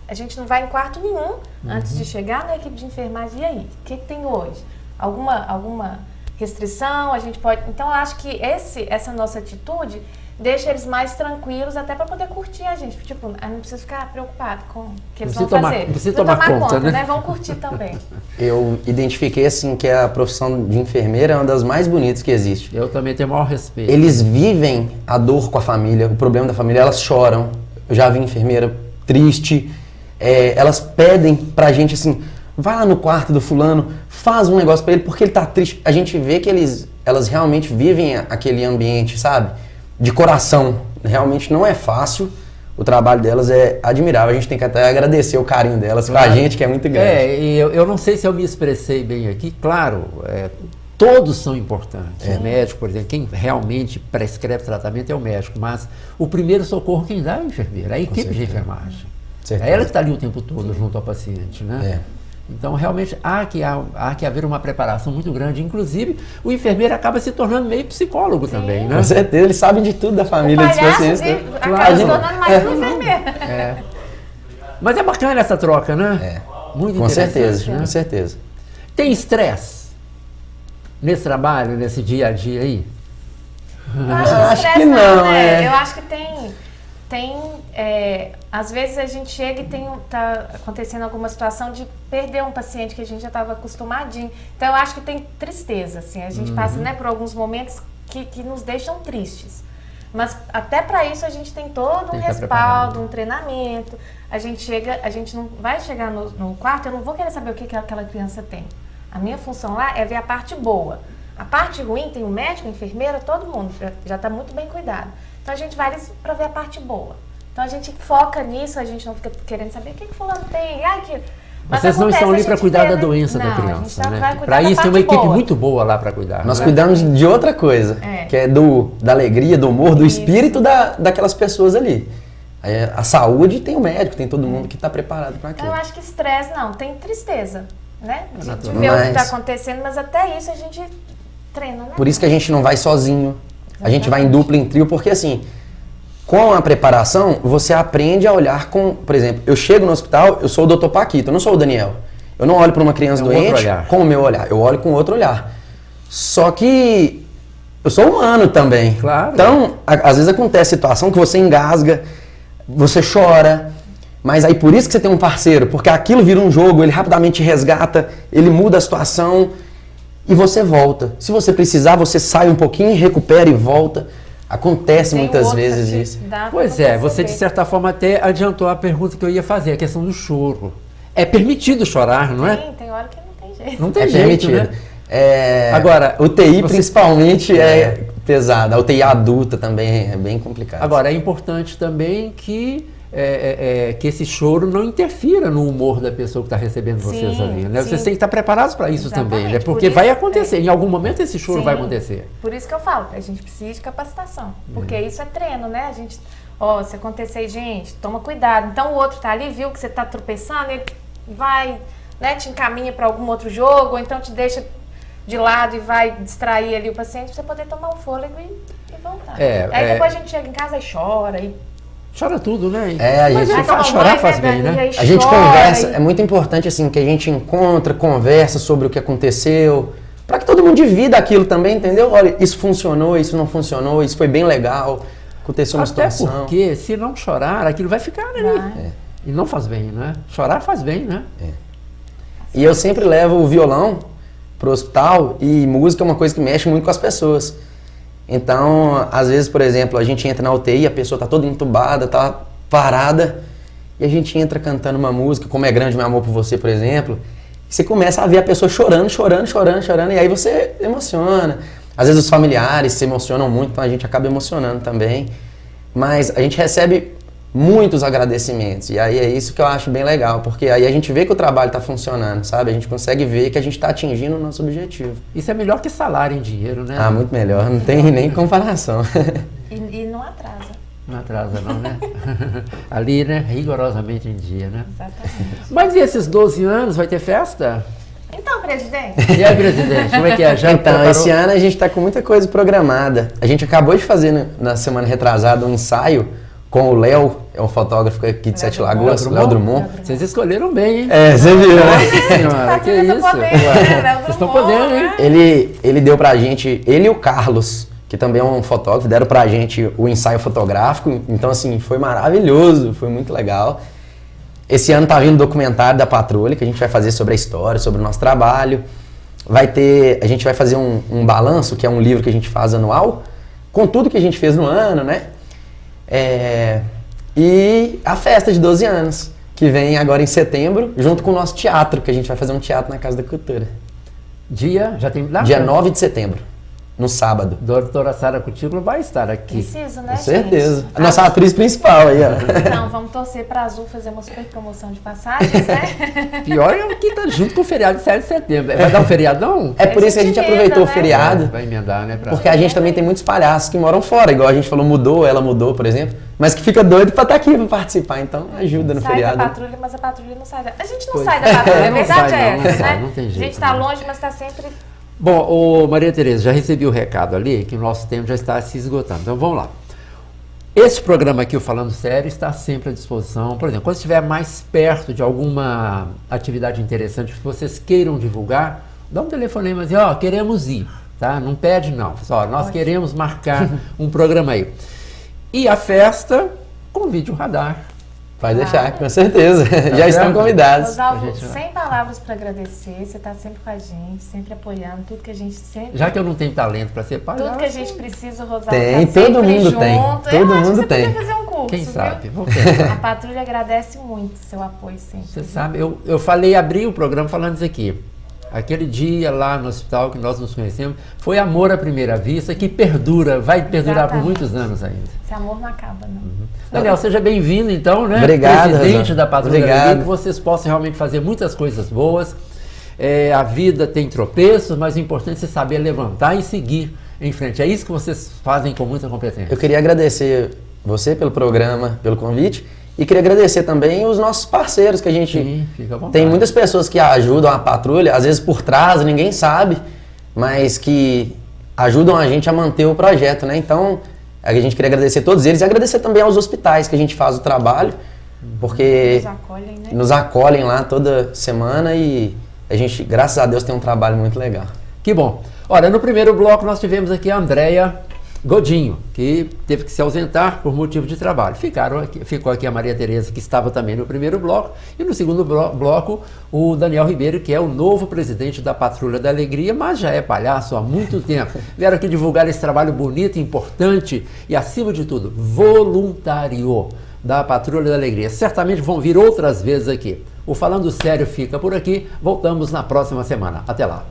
A gente não vai em quarto nenhum antes de chegar na equipe de enfermagem. E aí? O que tem hoje? Alguma restrição? A gente pode... Então, eu acho que essa nossa atitude deixa eles mais tranquilos até para poder curtir a gente. Tipo, eu não preciso ficar preocupado com o que eles vão fazer. Não precisa tomar conta, né? Vão curtir também. Eu identifiquei, assim, que a profissão de enfermeira é uma das mais bonitas que existe. Eu também tenho o maior respeito. Eles vivem a dor com a família, o problema da família, elas choram. Eu já vi enfermeira triste, elas pedem pra gente assim, vai lá no quarto do fulano, faz um negócio pra ele, porque ele tá triste. A gente vê que elas realmente vivem aquele ambiente, sabe? De coração. Realmente não é fácil, o trabalho delas é admirável. A gente tem que até agradecer o carinho delas com a gente, que é muito grande. E eu não sei se eu me expressei bem aqui, claro, todos são importantes. O médico, por exemplo, quem realmente prescreve tratamento é o médico, mas o primeiro socorro quem dá é a enfermeira, a equipe de enfermagem. É ela que está ali o tempo todo junto ao paciente, né? Então, realmente, há que haver uma preparação muito grande. Inclusive, o enfermeiro acaba se tornando meio psicólogo também, né? Com certeza, eles sabem de tudo da família dos pacientes. Acaba se tornando mais um enfermeiro. Mas é bacana essa troca, né? Muito interessante. Com certeza. Tem estresse nesse trabalho, nesse dia a dia aí? Acho que não, né? Eu acho que tem às vezes a gente chega e tá acontecendo alguma situação de perder um paciente que a gente já estava acostumadinho. Então, eu acho que tem tristeza, assim. A gente passa, né, por alguns momentos que nos deixam tristes. Mas até para isso a gente tem todo um respaldo, um treinamento. A gente não vai chegar no quarto, eu não vou querer saber o que aquela criança tem. A minha função lá é ver a parte boa. A parte ruim tem o médico, a enfermeira, todo mundo já está muito bem cuidado. Então a gente vai para ver a parte boa. Então a gente foca nisso, a gente não fica querendo saber o que fulano tem. Mas vocês não estão ali para cuidar da doença da criança, né? Para isso tem uma equipe muito boa lá para cuidar. Nós cuidamos de outra coisa, que é da alegria, do humor, do espírito daquelas pessoas ali. A saúde tem o médico, tem todo mundo que está preparado para aquilo. Eu acho que estresse não, tem tristeza. Né? De ver o que está acontecendo, mas até isso a gente treina, né? Por isso que a gente não vai sozinho, a gente vai em dupla, em trio, porque assim, com a preparação, você aprende a olhar por exemplo, eu chego no hospital, eu sou o Dr. Paquito, eu não sou o Daniel. Eu não olho para uma criança doente com o meu olhar, eu olho com outro olhar. Só que eu sou humano também. Claro. Então, às vezes acontece situação que você engasga, você chora. Mas aí por isso que você tem um parceiro, porque aquilo vira um jogo, ele rapidamente resgata, ele muda a situação. e você volta. Se você precisar, você sai um pouquinho, recupera e volta. Acontece Tem muitas outra vezes que isso. dá pra Pois é, você de perceber. certa forma até adiantou a pergunta que eu ia fazer, a questão do choro. É permitido chorar, não é? Tem hora que não tem jeito. Não tem É jeito, permitido. né? Agora, UTI você- principalmente é pesada. A UTI adulta também é bem complicado. Agora, é importante também que esse choro não interfira no humor da pessoa que está recebendo vocês Sim, ali, né? sim. Vocês têm que estar preparados para isso também, né? Exatamente, Porque por vai isso- acontecer, em algum momento esse choro vai Sim. acontecer. Por isso que eu falo, a gente precisa de capacitação. Porque isso é treino, né? A gente, se acontecer, gente, toma cuidado. Então o outro tá ali, viu que você tá tropeçando, ele vai, né, te encaminha para algum outro jogo, ou então te deixa de lado e vai distrair ali o paciente pra você poder tomar um fôlego e voltar. Aí depois a gente chega em casa e chora. E Chora tudo, né? A Mas gente chorar faz bem, né? A gente conversa, é muito importante assim que a gente encontra, conversa sobre o que aconteceu, para que todo mundo divida aquilo também, entendeu? Olha, isso funcionou, isso não funcionou, isso foi bem legal, aconteceu uma Até situação. porque, se não chorar, aquilo vai ficar ali. Vai. E não faz bem, né? Chorar faz bem, né? E eu sempre levo o violão pro hospital e música é uma coisa que mexe muito com as pessoas. Então, às vezes, por exemplo, a gente entra na UTI, a pessoa tá toda entubada, tá parada, e a gente entra cantando uma música, como é grande meu amor por você, por exemplo, e você começa a ver a pessoa chorando, e aí você emociona. Às vezes os familiares se emocionam muito, então a gente acaba emocionando também. Mas a gente recebe muitos agradecimentos, e aí é isso que eu acho bem legal, porque aí a gente vê que o trabalho tá funcionando, sabe? A gente consegue ver que a gente tá atingindo o nosso objetivo. Isso é melhor que salário em dinheiro, né? Ah, muito melhor, não tem nem comparação. E não atrasa. Não atrasa não, né? Ali, né? Rigorosamente em dia, né? Exatamente. Mas e esses 12 anos, vai ter festa? Então, presidente, E aí, presidente, como é que é? Já Então, preparou? esse ano a gente tá com muita coisa programada. A gente acabou de fazer na semana retrasada um ensaio com o Léo, é um fotógrafo aqui de Sete Lagoas, Léo Drummond. Vocês escolheram bem, hein? É, você viu, né? Nossa senhora, que Patrulha do isso? Poder, Ué, né? Vocês estão podendo, hein? Ele deu pra gente, ele e o Carlos, que também é um fotógrafo, deram pra gente o ensaio fotográfico. Então, assim, foi maravilhoso, foi muito legal. Esse ano tá vindo o documentário da Patrulha, que a gente vai fazer sobre a história, sobre o nosso trabalho. A gente vai fazer um balanço, que é um livro que a gente faz anual, com tudo que a gente fez no ano, né? E a festa de 12 anos, que vem agora em setembro, junto com o nosso teatro, que a gente vai fazer um teatro na Casa da Cultura. Dia, já tem data? Dia 9 de setembro, no sábado. Doutora Sara Cutículo vai estar aqui. Preciso, né, Com certeza. gente? A nossa atriz principal aí, ó. Então, vamos torcer pra Azul fazer uma super promoção de passagens, né? Pior é que tá junto com o feriado de 7 de setembro. Vai dar um feriadão? É por isso que a gente aproveitou o né? feriado, Vai emendar, né? porque a gente também tem muitos palhaços que moram fora, igual a gente falou, ela mudou, por exemplo, mas que fica doido pra estar aqui pra participar, então ajuda no Sai feriado. da patrulha, mas a patrulha não sai da... A gente não Pois sai é. da patrulha, a Não verdade sai, é não, essa, não sai, né? não tem A jeito, gente tá né? longe, mas tá sempre... Bom, ô Maria Tereza, já recebi o recado ali, que o nosso tempo já está se esgotando. Então vamos lá. Esse programa aqui, o Falando Sério, está sempre à disposição. Por exemplo, quando estiver mais perto de alguma atividade interessante que vocês queiram divulgar, dá um telefonema e diz, ó, queremos ir, tá? Não pede não. Só, nós queremos marcar um programa aí. E a festa com vídeo radar. Pode deixar, com certeza. Já estão certo? convidados. Rosalvo, A gente vai. sem palavras para agradecer, você tá sempre com a gente, sempre apoiando, tudo que a gente sempre... Já que eu não tenho talento para ser palhaço, Tudo que a gente precisa, Rosalvo, Tem, tá sempre todo mundo junto. tem, Eu todo acho mundo que você tem. podia fazer um curso, quem viu? sabe? Vamos tentar. A patrulha agradece muito seu apoio sempre. Você sabe, eu falei, abri o programa falando isso aqui. Aquele dia lá no hospital que nós nos conhecemos, foi amor à primeira vista, que perdura, vai perdurar por Exatamente. muitos anos ainda. Esse amor não acaba, não. Daniel, seja bem-vindo então, né? Obrigado, Presidente Razão. da Patrulha Obrigado. Lili, que vocês possam realmente fazer muitas coisas boas. A vida tem tropeços, mas o importante é saber levantar e seguir em frente. É isso que vocês fazem com muita competência. Eu queria agradecer você pelo programa, pelo convite, e queria agradecer também os nossos parceiros, que a gente Sim, fica à vontade. tem muitas pessoas que ajudam a patrulha, às vezes por trás, ninguém sabe, mas que ajudam a gente a manter o projeto, né? Então, a gente queria agradecer a todos eles e agradecer também aos hospitais que a gente faz o trabalho, porque Nos acolhem, né? nos acolhem lá toda semana e a gente, graças a Deus, tem um trabalho muito legal. Que bom. Olha, no primeiro bloco nós tivemos aqui a Andréia Godinho, que teve que se ausentar por motivo de trabalho. Ficou aqui a Maria Tereza, que estava também no primeiro bloco, e no segundo bloco o Daniel Ribeiro, que é o novo presidente da Patrulha da Alegria, mas já é palhaço há muito tempo. Vieram aqui divulgar esse trabalho bonito, importante e, acima de tudo, voluntário da Patrulha da Alegria. Certamente vão vir outras vezes aqui. O Falando Sério fica por aqui, voltamos na próxima semana. Até lá.